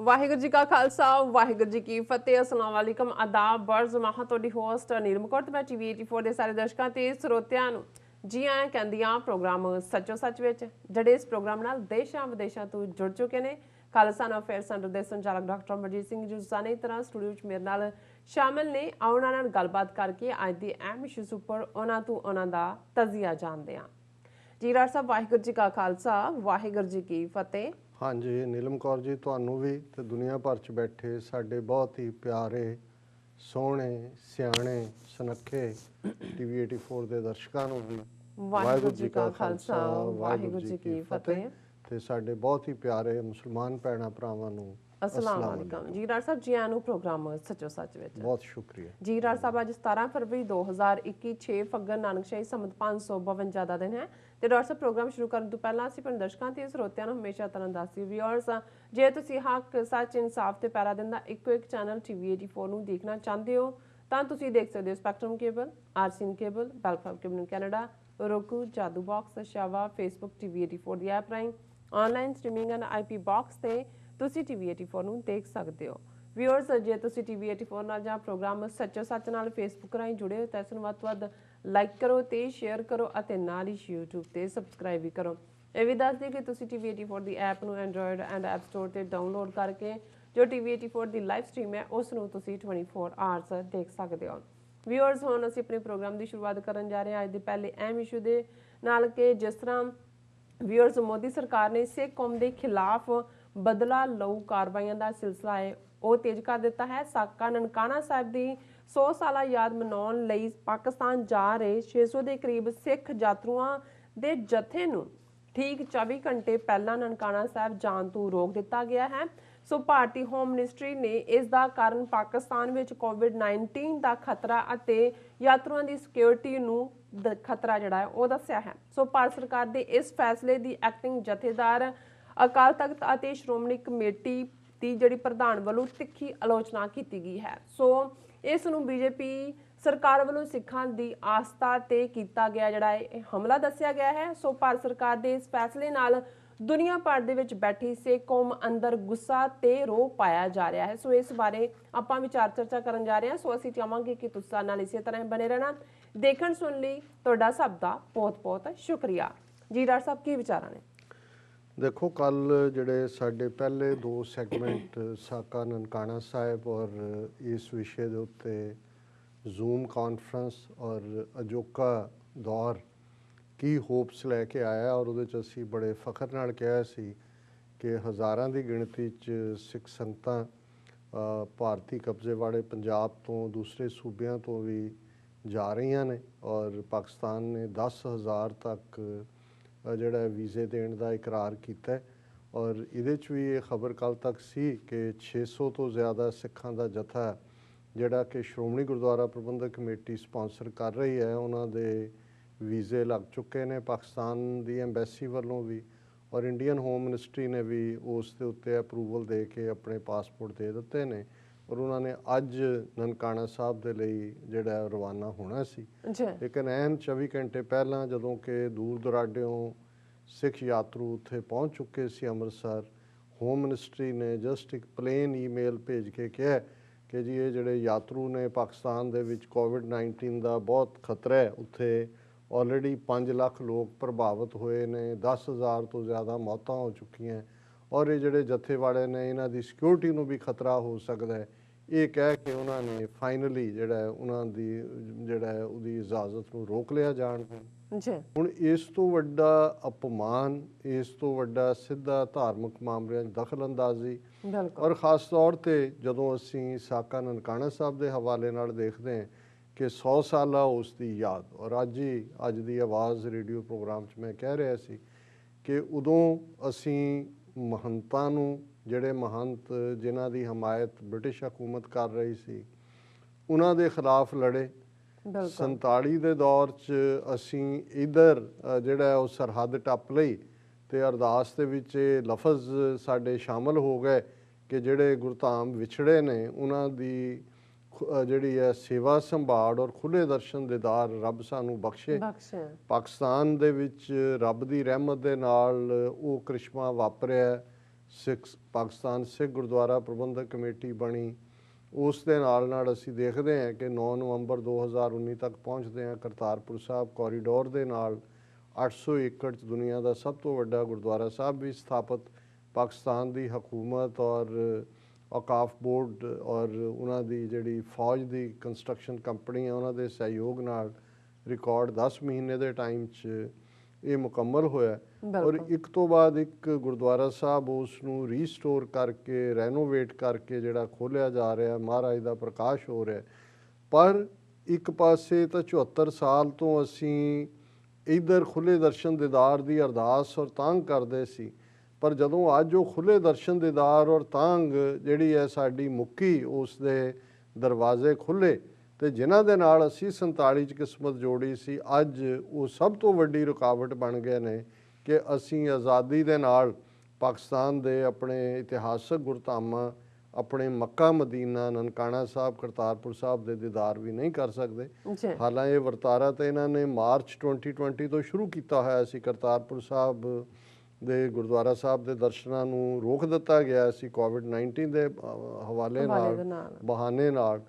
ਵਾਹਿਗੁਰੂ ਜੀ ਕਾ ਖਾਲਸਾ ਵਾਹਿਗੁਰੂ ਜੀ ਕੀ ਫਤਿਹ। अस्सलाम वालेकुम आदाब बर्ज माह ਤੁਹਾਡੀ ਹੋਸਟ ਨੀਲਮ ਕੌਰ ਤੇ ਮੈਂ ਟੀਵੀ 84 ਦੇ ਸਾਰੇ ਦਰਸ਼ਕਾਂ ਤੇ ਸਰੋਤਿਆਂ ਨੂੰ ਜੀ ਆਇਆਂ ਕਹਿੰਦੀਆਂ ਪ੍ਰੋਗਰਾਮ ਸੱਚੋ ਸੱਚ ਵਿੱਚ ਜਿਹੜੇ ਇਸ ਪ੍ਰੋਗਰਾਮ ਨਾਲ ਦੇਸ਼ਾਂ ਵਿਦੇਸ਼ਾਂ ਤੋਂ ਜੁੜ ਚੁੱਕੇ ਨੇ। ਖਾਲਸਾ ਅਫੇਅਰ ਸੈਂਟਰ ਦੇ ਸੰਚਾਲਕ ਡਾਕਟਰ ਅਮਰਜੀਤ ਸਿੰਘ ਜੀ ਸਾਨੇ ਤਰ੍ਹਾਂ ਸਟੂਡੀਓ ਵਿੱਚ ਮੇਰੇ ਨਾਲ ਸ਼ਾਮਿਲ ਨੇ। ਉਹਨਾਂ ਨਾਲ ਗੱਲਬਾਤ ਕਰਕੇ ਅੱਜ ਦੇ ਅਹਿਮ ਇਸ਼ੂਜ਼ ਉੱਪਰ ਉਹਨਾਂ ਤੋਂ ਉਹਨਾਂ ਦਾ ਤਜ਼ੀਆ ਜਾਣਦੇ ਹਾਂ। ਜੀ ਰਾਜ ਸਾਹਿਬ ਵਾਹਿਗੁਰੂ ਜੀ ਕਾ ਖਾਲਸਾ ਵਾਹਿਗੁਰੂ ਜੀ ਕੀ ਫਤਿਹ। हाँ जी नीलम कौर जी ਤੁਹਾਨੂੰ ਵੀ ਤੇ ਦੁਨੀਆ ਭਰ ਚ ਬੈਠੇ ਸਾਡੇ ਬਹੁਤ ਹੀ ਪਿਆਰੇ ਸੋਹਣੇ ਸਿਆਣੇ ਸੁਨੱਖੇ ਟੀਵੀ 84 ਦੇ ਦਰਸ਼ਕਾਂ ਨੂੰ ਵੀ ਵਾਹਿਗੁਰੂ ਜੀ ਕਾ ਖਾਲਸਾ ਵਾਹਿਗੁਰੂ ਜੀ ਕੀ ਫਤਿਹ ਤੇ ਸਾਡੇ ਬਹੁਤ ਹੀ ਪਿਆਰੇ ਮੁਸਲਮਾਨ ਭੈਣਾਂ ਭਰਾਵਾਂ ਨੂੰ अस्सलाम वालेकुम। जी राज साहब जी आया ਨੂੰ ਪ੍ਰੋਗਰਾਮ ਸੱਚੋ ਸੱਚ ਵਿੱਚ ਬਹੁਤ ਸ਼ੁਕਰੀਆ। ਜੀ ਰਾਜ ਸਾਹਿਬ ਅੱਜ 17 ਫਰਵਰੀ 2021 6 ਫੱਗਣ ਨਾਨਕਸ਼ਾਹੀ ਸੰਮਤ 552 ਦਾ ਦਿਨ ਹੈ ਤੇ ਡਾਕਟਰ ਸਾਹਿਬ ਪ੍ਰੋਗਰਾਮ ਸ਼ੁਰੂ ਕਰਨ ਤੋਂ ਪਹਿਲਾਂ ਅਸੀਂ ਆਪਣੇ ਦਰਸ਼ਕਾਂ ਤੇ ਸਰੋਤਿਆਂ ਨੂੰ ਹਮੇਸ਼ਾ ਤਰ੍ਹਾਂ ਦੱਸਦੀ ਵੀਅਰਸ ਜੇ ਤੁਸੀਂ ਹੱਕ ਸੱਚ ਇਨਸਾਫ ਤੇ ਪੈਰਾ ਦਿਨ ਦਾ ਇੱਕੋ ਇੱਕ ਚੈਨਲ ਟੀਵੀ 84 ਨੂੰ ਦੇਖਣਾ ਚਾਹੁੰਦੇ ਹੋ ਤਾਂ ਤੁਸੀਂ ਦੇਖ ਸਕਦੇ ਹੋ ਸਪੈਕਟਰਮ ਕੇਬਲ, ਆਰਸੀਨ ਕੇਬਲ, ਬੈਲਫਾਮ cable in Canada, roku, Jadoo box, ਸ਼ਾਵਾ, ਫੇਸਬੁੱਕ ਟੀਵੀ 84 ਦੀ ਐਪ ਰਾਹੀਂ online streaming and IP box ਤੇ ਤੁਸੀਂ ਟੀਵੀ 84 ਨੂੰ ਦੇਖ ਸਕਦੇ ਹੋ। ਵੀਅਰਸ ਜੇ ਤੁਸੀਂ ਟੀਵੀ 84 ਨਾਲ ਜਾਂ ਪ੍ਰੋਗਰਾਮ ਸੱਚੋ ਸੱਚ ਨਾਲ ਫੇਸਬੁੱਕ ਰਾਹੀਂ ਜੁੜੇ ਹੋ ਤਾਂ ਇਸ ਨੂੰ ਵੱਧ ਤੋਂ ਵੱਧ ਲਾਈਕ ਕਰੋ ਤੇ ਸ਼ੇਅਰ ਕਰੋ ਅਤੇ ਨਾਲ ਹੀ YouTube ਤੇ ਸਬਸਕ੍ਰਾਈਬ ਵੀ ਕਰੋ। ਇਹ ਵੀ ਦੱਸ ਦਿਓ ਕਿ ਤੁਸੀਂ ਟੀਵੀ 84 ਦੀ ਐਪ ਨੂੰ ਐਂਡਰੋਇਡ ਐਂਡ ਐਪ ਸਟੋਰ ਤੇ ਡਾਊਨਲੋਡ ਕਰਕੇ ਜੋ ਟੀਵੀ 84 ਦੀ ਲਾਈਵ ਸਟ੍ਰੀਮ ਹੈ ਉਸ ਨੂੰ ਤੁਸੀਂ 24 ਆਵਰਸ ਦੇਖ ਸਕਦੇ ਹੋ। ਵੀਅਰਸ ਹੁਣ ਅਸੀਂ ਆਪਣੇ ਪ੍ਰੋਗਰਾਮ ਦੀ ਸ਼ੁਰੂਆਤ ਕਰਨ ਜਾ ਰਹੇ ਹਾਂ ਅੱਜ ਦੇ ਪਹਿਲੇ ਅਹਿਮ ਇਸ਼ੂ ਦੇ ਨਾਲ ਕਿ ਜਿਸ ਤਰ੍ਹਾਂ ਵੀਅਰਸ ਮੋਦੀ ਸਰਕਾਰ ਨੇ ਸਿੱਖ ਕੌਮ ਦੇ ਖਿਲਾਫ ਬਦਲਾ ਲਊ ਕਾਰਵਾਈਆਂ ਦਾ ਸਿਲਸਿਲਾ ਹੈ ਉਹ ਤੇਜ਼ ਕਰ ਦਿੱਤਾ ਹੈ। ਸਾਕਾ ਨਨਕਾਣਾ ਸਾਹਿਬ ਦੀ 100 ਸਾਲਾ ਯਾਦ ਮਨਾਉਣ ਲਈ ਪਾਕਿਸਤਾਨ ਜਾ ਰਹੇ 600 ਦੇ ਕਰੀਬ ਸਿੱਖ ਯਾਤਰੂਆਂ ਦੇ ਜਥੇ ਨੂੰ ਠੀਕ 24 ਘੰਟੇ ਪਹਿਲਾਂ ਨਨਕਾਣਾ ਸਾਹਿਬ ਜਾਣ ਤੋਂ ਰੋਕ ਦਿੱਤਾ ਗਿਆ ਹੈ। ਸੋ ਭਾਰਤੀ ਹੋਮ ਮਿਨਿਸਟਰੀ ਨੇ ਇਸ ਦਾ ਕਾਰਨ ਪਾਕਿਸਤਾਨ ਵਿੱਚ ਕੋਵਿਡ-19 ਦਾ ਖਤਰਾ ਅਤੇ ਯਾਤਰੂਆਂ ਦੀ ਸਿਕਿਉਰਿਟੀ ਨੂੰ ਖਤਰਾ ਜਿਹੜਾ ਹੈ ਉਹ ਦੱਸਿਆ ਹੈ। ਸੋ ਭਾਰਤ ਸਰਕਾਰ ਦੇ ਇਸ ਫੈਸਲੇ ਦੀ ਐਕਟਿੰਗ ਜਥੇਦਾਰ ਅਕਾਲ ਤਖਤ ਅਤੇ ਸ਼੍ਰੋਮਣੀ ਕਮੇਟੀ ਦੀ ਜਿਹੜੀ ਪ੍ਰਧਾਨ ਵੱਲੋਂ ਤਿੱਖੀ ਆਲੋਚਨਾ ਕੀਤੀ ਗਈ ਹੈ। ਸੋ ਇਸ ਨੂੰ ਬੀਜੇਪੀ ਸਰਕਾਰ ਵੱਲੋਂ ਸਿੱਖਾਂ ਦੀ ਆਸਥਾ ਤੇ ਕੀਤਾ ਗਿਆ ਜਿਹੜਾ ਇਹ ਹਮਲਾ ਦੱਸਿਆ ਗਿਆ ਹੈ। ਸੋ ਭਾਰਤ ਸਰਕਾਰ ਦੇ ਇਸ ਫੈਸਲੇ ਨਾਲ ਦੁਨੀਆ ਭਰ ਦੇ ਵਿੱਚ ਬੈਠੀ ਸਿੱਖ ਕੌਮ ਅੰਦਰ ਗੁੱਸਾ ਤੇ ਰੋਹ ਪਾਇਆ ਜਾ ਰਿਹਾ ਹੈ। ਸੋ ਇਸ ਬਾਰੇ ਆਪਾਂ ਵਿਚਾਰ ਚਰਚਾ ਕਰਨ ਜਾ ਰਹੇ ਹਾਂ। ਸੋ ਅਸੀਂ ਚਾਹਾਂਗੇ ਕਿ ਤੁਸੀਂ ਸਾਡੇ ਨਾਲ ਇਸੇ ਤਰ੍ਹਾਂ ਬਣੇ ਰਹਿਣਾ। ਦੇਖਣ ਸੁਣ ਲਈ ਤੁਹਾਡਾ ਸਭ ਦਾ ਬਹੁਤ ਬਹੁਤ ਸ਼ੁਕਰੀਆ। ਜੀ ਡਾਕਟਰ ਸਾਹਿਬ ਕੀ ਵਿਚਾਰਾਂ ਨੇ? ਦੇਖੋ ਕੱਲ ਜਿਹੜੇ ਸਾਡੇ ਪਹਿਲੇ ਦੋ ਸੈਗਮੈਂਟ ਸਾਕਾ ਨਨਕਾਣਾ ਸਾਹਿਬ ਔਰ ਇਸ ਵਿਸ਼ੇ ਦੇ ਉੱਤੇ ਜ਼ੂਮ ਕਾਨਫਰੰਸ ਔਰ ਅਜੋਕਾ ਦੌਰ ਕੀ ਹੋਪਸ ਲੈ ਕੇ ਆਇਆ ਔਰ ਉਹਦੇ 'ਚ ਅਸੀਂ ਬੜੇ ਫਖਰ ਨਾਲ ਕਿਹਾ ਸੀ ਕਿ ਹਜ਼ਾਰਾਂ ਦੀ ਗਿਣਤੀ 'ਚ ਸਿੱਖ ਸੰਗਤਾਂ ਭਾਰਤੀ ਕਬਜ਼ੇ ਵਾਲੇ ਪੰਜਾਬ ਤੋਂ ਦੂਸਰੇ ਸੂਬਿਆਂ ਤੋਂ ਵੀ ਜਾ ਰਹੀਆਂ ਨੇ ਔਰ ਪਾਕਿਸਤਾਨ ਨੇ 10,000 ਤੱਕ ਜਿਹੜਾ ਵੀਜ਼ੇ ਦੇਣ ਦਾ ਇਕਰਾਰ ਕੀਤਾ ਔਰ ਇਹਦੇ 'ਚ ਵੀ ਇਹ ਖਬਰ ਕੱਲ੍ਹ ਤੱਕ ਸੀ ਕਿ 600 ਤੋਂ ਜ਼ਿਆਦਾ ਸਿੱਖਾਂ ਦਾ ਜਥਾ ਜਿਹੜਾ ਕਿ ਸ਼੍ਰੋਮਣੀ ਗੁਰਦੁਆਰਾ ਪ੍ਰਬੰਧਕ ਕਮੇਟੀ ਸਪਾਂਸਰ ਕਰ ਰਹੀ ਹੈ ਉਹਨਾਂ ਦੇ ਵੀਜ਼ੇ ਲੱਗ ਚੁੱਕੇ ਨੇ ਪਾਕਿਸਤਾਨ ਦੀ ਐਮਬੈਸੀ ਵੱਲੋਂ ਵੀ ਔਰ ਇੰਡੀਅਨ ਹੋਮ ਮਿਨਿਸਟਰੀ ਨੇ ਵੀ ਉਸ ਦੇ ਉੱਤੇ ਅਪਰੂਵਲ ਦੇ ਕੇ ਆਪਣੇ ਪਾਸਪੋਰਟ ਦੇ ਦਿੱਤੇ ਨੇ ਔਰ ਉਹਨਾਂ ਨੇ ਅੱਜ ਨਨਕਾਣਾ ਸਾਹਿਬ ਦੇ ਲਈ ਜਿਹੜਾ ਰਵਾਨਾ ਹੋਣਾ ਸੀ। ਲੇਕਿਨ ਐਨ 24 ਘੰਟੇ ਪਹਿਲਾਂ ਜਦੋਂ ਕਿ ਦੂਰ ਦੁਰਾਡਿਓਂ ਸਿੱਖ ਯਾਤਰੂ ਉੱਥੇ ਪਹੁੰਚ ਚੁੱਕੇ ਸੀ ਅੰਮ੍ਰਿਤਸਰ, ਹੋਮ ਮਿਨਿਸਟਰੀ ਨੇ ਜਸਟ ਇੱਕ ਪਲੇਨ ਈਮੇਲ ਭੇਜ ਕੇ ਕਿਹਾ ਕਿ ਜੀ ਇਹ ਜਿਹੜੇ ਯਾਤਰੂ ਨੇ ਪਾਕਿਸਤਾਨ ਦੇ ਵਿੱਚ ਕੋਵਿਡ-19 ਦਾ ਬਹੁਤ ਖਤਰਾ ਹੈ, ਉੱਥੇ ਆਲਰੇਡੀ 5 ਲੱਖ ਲੋਕ ਪ੍ਰਭਾਵਿਤ ਹੋਏ ਨੇ, 10,000 ਤੋਂ ਜ਼ਿਆਦਾ ਮੌਤਾਂ ਹੋ ਚੁੱਕੀਆਂ ਔਰ ਇਹ ਜਿਹੜੇ ਜਥੇ ਵਾਲੇ ਨੇ ਇਹਨਾਂ ਦੀ ਸਿਕਿਉਰਿਟੀ ਨੂੰ ਵੀ ਖਤਰਾ ਹੋ ਸਕਦਾ ਹੈ। ਇਹ ਕਹਿ ਕੇ ਉਹਨਾਂ ਨੇ ਫਾਈਨਲੀ ਜਿਹੜਾ ਉਹਨਾਂ ਦੀ ਜਿਹੜਾ ਉਹਦੀ ਇਜਾਜ਼ਤ ਨੂੰ ਰੋਕ ਲਿਆ ਜਾਣ ਤੋਂ। ਹੁਣ ਇਸ ਤੋਂ ਵੱਡਾ ਅਪਮਾਨ, ਇਸ ਤੋਂ ਵੱਡਾ ਸਿੱਧਾ ਧਾਰਮਿਕ ਮਾਮਲਿਆਂ 'ਚ ਦਖਲ ਅੰਦਾਜ਼ੀ ਔਰ ਖ਼ਾਸ ਤੌਰ 'ਤੇ ਜਦੋਂ ਅਸੀਂ ਸਾਕਾ ਨਨਕਾਣਾ ਸਾਹਿਬ ਦੇ ਹਵਾਲੇ ਨਾਲ ਦੇਖਦੇ ਹਾਂ ਕਿ 100 ਸਾਲਾ ਉਸ ਦੀ ਯਾਦ ਔਰ ਅੱਜ ਦੀ ਆਵਾਜ਼ ਰੇਡੀਓ ਪ੍ਰੋਗਰਾਮ 'ਚ ਮੈਂ ਕਹਿ ਰਿਹਾ ਸੀ ਕਿ ਉਦੋਂ ਅਸੀਂ ਮਹੰਤਾਂ ਨੂੰ ਜਿਹੜੇ ਮਹੰਤ ਜਿਨ੍ਹਾਂ ਦੀ ਹਮਾਇਤ ਬ੍ਰਿਟਿਸ਼ ਹਕੂਮਤ ਕਰ ਰਹੀ ਸੀ ਉਹਨਾਂ ਦੇ ਖਿਲਾਫ ਲੜੇ। 47 ਦੇ ਦੌਰ 'ਚ ਅਸੀਂ ਇੱਧਰ ਜਿਹੜਾ ਉਹ ਸਰਹੱਦ ਟੱਪ ਲਈ ਅਤੇ ਅਰਦਾਸ ਦੇ ਵਿੱਚ ਇਹ ਲਫ਼ਜ਼ ਸਾਡੇ ਸ਼ਾਮਲ ਹੋ ਗਏ ਕਿ ਜਿਹੜੇ ਗੁਰਧਾਮ ਵਿਛੜੇ ਨੇ ਉਹਨਾਂ ਦੀ ਜਿਹੜੀ ਹੈ ਸੇਵਾ ਸੰਭਾਲ ਔਰ ਖੁੱਲ੍ਹੇ ਦਰਸ਼ਨ ਦੀਦਾਰ ਰੱਬ ਸਾਨੂੰ ਬਖਸ਼ੇ। ਪਾਕਿਸਤਾਨ ਦੇ ਵਿੱਚ ਰੱਬ ਦੀ ਰਹਿਮਤ ਦੇ ਨਾਲ ਉਹ ਕ੍ਰਿਸ਼ਮਾ ਵਾਪਰਿਆ। ਪਾਕਿਸਤਾਨ ਸਿੱਖ ਗੁਰਦੁਆਰਾ ਪ੍ਰਬੰਧਕ ਕਮੇਟੀ ਬਣੀ। ਉਸ ਦੇ ਨਾਲ ਅਸੀਂ ਦੇਖਦੇ ਹਾਂ ਕਿ 9 ਨਵੰਬਰ 2019 ਤੱਕ ਪਹੁੰਚਦੇ ਹਾਂ। ਕਰਤਾਰਪੁਰ ਸਾਹਿਬ ਕੋਰੀਡੋਰ ਦੇ ਨਾਲ 800 ਏਕੜ 'ਚ ਦੁਨੀਆ ਦਾ ਸਭ ਤੋਂ ਵੱਡਾ ਗੁਰਦੁਆਰਾ ਸਾਹਿਬ ਵੀ ਸਥਾਪਿਤ। ਪਾਕਿਸਤਾਨ ਦੀ ਹਕੂਮਤ ਔਰ ਔਕਾਫ ਬੋਰਡ ਔਰ ਉਹਨਾਂ ਦੀ ਜਿਹੜੀ ਫੌਜ ਦੀ ਕੰਸਟਰਕਸ਼ਨ ਕੰਪਨੀ ਹੈ ਉਹਨਾਂ ਦੇ ਸਹਿਯੋਗ ਨਾਲ ਰਿਕਾਰਡ 10 ਮਹੀਨੇ ਦੇ ਟਾਈਮ 'ਚ ਇਹ ਮੁਕੰਮਲ ਹੋਇਆ। ਔਰ ਇੱਕ ਤੋਂ ਬਾਅਦ ਇੱਕ ਗੁਰਦੁਆਰਾ ਸਾਹਿਬ ਉਸ ਨੂੰ ਰੀਸਟੋਰ ਕਰਕੇ ਰੈਨੋਵੇਟ ਕਰਕੇ ਜਿਹੜਾ ਖੋਲ੍ਹਿਆ ਜਾ ਰਿਹਾ, ਮਹਾਰਾਜ ਦਾ ਪ੍ਰਕਾਸ਼ ਹੋ ਰਿਹਾ। ਪਰ ਇੱਕ ਪਾਸੇ ਤਾਂ 74 ਸਾਲ ਤੋਂ ਅਸੀਂ ਇੱਧਰ ਖੁੱਲ੍ਹੇ ਦਰਸ਼ਨ ਦੀਦਾਰ ਦੀ ਅਰਦਾਸ ਔਰ ਤਾਂਘ ਕਰਦੇ ਸੀ, ਪਰ ਜਦੋਂ ਅੱਜ ਉਹ ਖੁੱਲ੍ਹੇ ਦਰਸ਼ਨ ਦੀਦਾਰ ਔਰ ਤਾਂਘ ਜਿਹੜੀ ਹੈ ਸਾਡੀ ਮੁੱਕੀ, ਉਸ ਦੇ ਦਰਵਾਜ਼ੇ ਖੁੱਲ੍ਹੇ ਤੇ ਜਿਨ੍ਹਾਂ ਦੇ ਨਾਲ ਅਸੀਂ 47 'ਚ ਕਿਸਮਤ ਜੋੜੀ ਸੀ, ਅੱਜ ਉਹ ਸਭ ਤੋਂ ਵੱਡੀ ਰੁਕਾਵਟ ਬਣ ਗਏ ਨੇ ਕਿ ਅਸੀਂ ਆਜ਼ਾਦੀ ਦੇ ਨਾਲ ਪਾਕਿਸਤਾਨ ਦੇ ਆਪਣੇ ਇਤਿਹਾਸਕ ਗੁਰਧਾਮਾਂ, ਆਪਣੇ ਮੱਕਾ ਮਦੀਨਾ, ਨਨਕਾਣਾ ਸਾਹਿਬ, ਕਰਤਾਰਪੁਰ ਸਾਹਿਬ ਦੇ ਦੀਦਾਰ ਵੀ ਨਹੀਂ ਕਰ ਸਕਦੇ। ਹਾਲਾਂਕਿ ਇਹ ਵਰਤਾਰਾ ਤਾਂ ਇਹਨਾਂ ਨੇ ਮਾਰਚ 2020 ਤੋਂ ਸ਼ੁਰੂ ਕੀਤਾ ਹੋਇਆ ਸੀ। ਕਰਤਾਰਪੁਰ ਸਾਹਿਬ ਦੇ ਗੁਰਦੁਆਰਾ ਸਾਹਿਬ ਦੇ ਦਰਸ਼ਨਾਂ ਨੂੰ ਰੋਕ ਦਿੱਤਾ ਗਿਆ ਸੀ ਕੋਵਿਡ-19 ਦੇ ਹਵਾਲੇ ਨਾਲ, ਬਹਾਨੇ ਨਾਲ।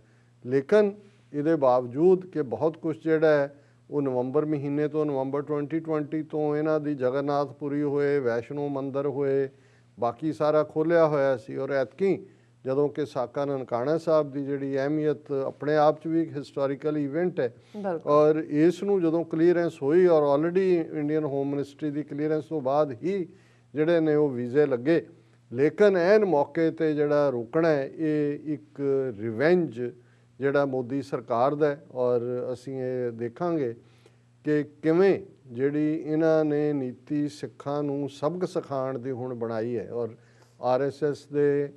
ਲੇਕਿਨ ਇਹਦੇ ਬਾਵਜੂਦ ਕਿ ਬਹੁਤ ਕੁਛ ਜਿਹੜਾ ਹੈ ਉਹ ਨਵੰਬਰ ਮਹੀਨੇ ਤੋਂ, ਨਵੰਬਰ 2020 ਤੋਂ ਇਹਨਾਂ ਦੀ ਜਗਨਨਾਥਪੁਰੀ ਹੋਏ, ਵੈਸ਼ਨੋ ਮੰਦਰ ਹੋਏ, ਬਾਕੀ ਸਾਰਾ ਖੋਲ੍ਹਿਆ ਹੋਇਆ ਸੀ। ਔਰ ਐਤਕੀ ਜਦੋਂ ਕਿ ਸਾਕਾ ਨਨਕਾਣਾ ਸਾਹਿਬ ਦੀ ਜਿਹੜੀ ਅਹਿਮੀਅਤ ਆਪਣੇ ਆਪ 'ਚ ਵੀ ਇੱਕ ਹਿਸਟੋਰੀਕਲ ਇਵੈਂਟ ਹੈ, ਔਰ ਇਸ ਨੂੰ ਜਦੋਂ ਕਲੀਅਰੈਂਸ ਹੋਈ ਔਰ ਆਲਰੇਡੀ ਇੰਡੀਅਨ ਹੋਮ ਮਿਨਿਸਟਰੀ ਦੀ ਕਲੀਅਰੈਂਸ ਤੋਂ ਬਾਅਦ ਹੀ ਜਿਹੜੇ ਨੇ ਉਹ ਵੀਜ਼ੇ ਲੱਗੇ। ਲੇਕਿਨ ਐਨ ਮੌਕੇ 'ਤੇ ਜਿਹੜਾ ਰੋਕਣਾ ਹੈ ਇਹ ਇੱਕ ਰਿਵੈਂਜ ਜਿਹੜਾ ਮੋਦੀ ਸਰਕਾਰ ਦਾ, ਔਰ ਅਸੀਂ ਇਹ ਦੇਖਾਂਗੇ ਕਿ ਕਿਵੇਂ ਜਿਹੜੀ ਇਹਨਾਂ ਨੇ ਨੀਤੀ ਸਿੱਖਾਂ ਨੂੰ ਸਬਕ ਸਿਖਾਉਣ ਦੀ ਹੁਣ ਬਣਾਈ ਹੈ। ਔਰ RSS ਦੇ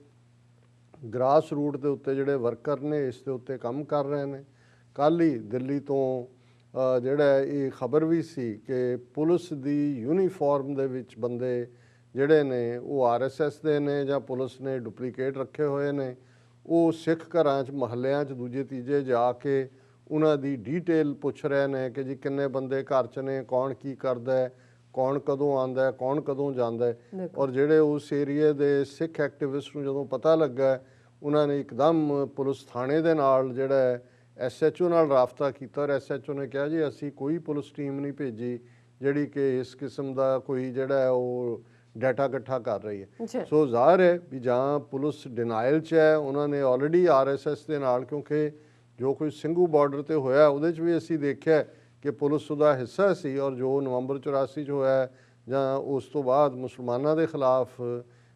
ਗ੍ਰਾਸ ਰੂਟ ਦੇ ਉੱਤੇ ਜਿਹੜੇ ਵਰਕਰ ਨੇ ਇਸ ਦੇ ਉੱਤੇ ਕੰਮ ਕਰ ਰਹੇ ਨੇ। ਕੱਲ੍ਹ ਹੀ ਦਿੱਲੀ ਤੋਂ ਜਿਹੜਾ ਇਹ ਖਬਰ ਵੀ ਸੀ ਕਿ ਪੁਲਿਸ ਦੀ ਯੂਨੀਫਾਰਮ ਦੇ ਵਿੱਚ ਬੰਦੇ ਜਿਹੜੇ ਨੇ ਉਹ RSS ਦੇ ਨੇ ਜਾਂ ਪੁਲਿਸ ਨੇ ਡੁਪਲੀਕੇਟ ਰੱਖੇ ਹੋਏ ਨੇ। ਉਹ ਸਿੱਖ ਘਰਾਂ 'ਚ, ਮਹੱਲਿਆਂ 'ਚ ਦੂਜੇ ਤੀਜੇ ਜਾ ਕੇ ਉਹਨਾਂ ਦੀ ਡੀਟੇਲ ਪੁੱਛ ਰਹੇ ਨੇ ਕਿ ਜੀ ਕਿੰਨੇ ਬੰਦੇ ਘਰ 'ਚ ਨੇ, ਕੌਣ ਕੀ ਕਰਦਾ ਹੈ, ਕੌਣ ਕਦੋਂ ਆਉਂਦਾ ਹੈ, ਕੌਣ ਕਦੋਂ ਜਾਂਦਾ ਹੈ। ਔਰ ਜਿਹੜੇ ਉਸ ਏਰੀਏ ਦੇ ਸਿੱਖ ਐਕਟਿਵਿਸਟ ਨੂੰ ਜਦੋਂ ਪਤਾ ਲੱਗਾ, ਉਹਨਾਂ ਨੇ ਇੱਕਦਮ ਪੁਲਿਸ ਥਾਣੇ ਦੇ ਨਾਲ ਜਿਹੜਾ SHO ਨਾਲ ਰਾਬਤਾ ਕੀਤਾ ਔਰ SHO ਨੇ ਕਿਹਾ ਜੀ ਅਸੀਂ ਕੋਈ ਪੁਲਿਸ ਟੀਮ ਨਹੀਂ ਭੇਜੀ ਜਿਹੜੀ ਕਿ ਇਸ ਕਿਸਮ ਦਾ ਕੋਈ ਜਿਹੜਾ ਹੈ ਉਹ ਡਾਟਾ ਇਕੱਠਾ ਕਰ ਰਹੀ ਹੈ। ਸੋ ਜ਼ਾਹਰ ਹੈ ਵੀ ਜਾਂ ਪੁਲਿਸ ਡਿਨਾਇਲ 'ਚ ਹੈ, ਉਹਨਾਂ ਨੇ ਆਲਰੇਡੀ RSS ਦੇ ਨਾਲ, ਕਿਉਂਕਿ ਜੋ ਕੁਝ ਸਿੰਘੂ ਬਾਰਡਰ 'ਤੇ ਹੋਇਆ ਉਹਦੇ 'ਚ ਵੀ ਅਸੀਂ ਦੇਖਿਆ ਕਿ ਪੁਲਿਸ ਉਹਦਾ ਹਿੱਸਾ ਸੀ। ਔਰ ਜੋ ਨਵੰਬਰ 84 'ਚ ਹੋਇਆ ਜਾਂ ਉਸ ਤੋਂ ਬਾਅਦ ਮੁਸਲਮਾਨਾਂ ਦੇ ਖਿਲਾਫ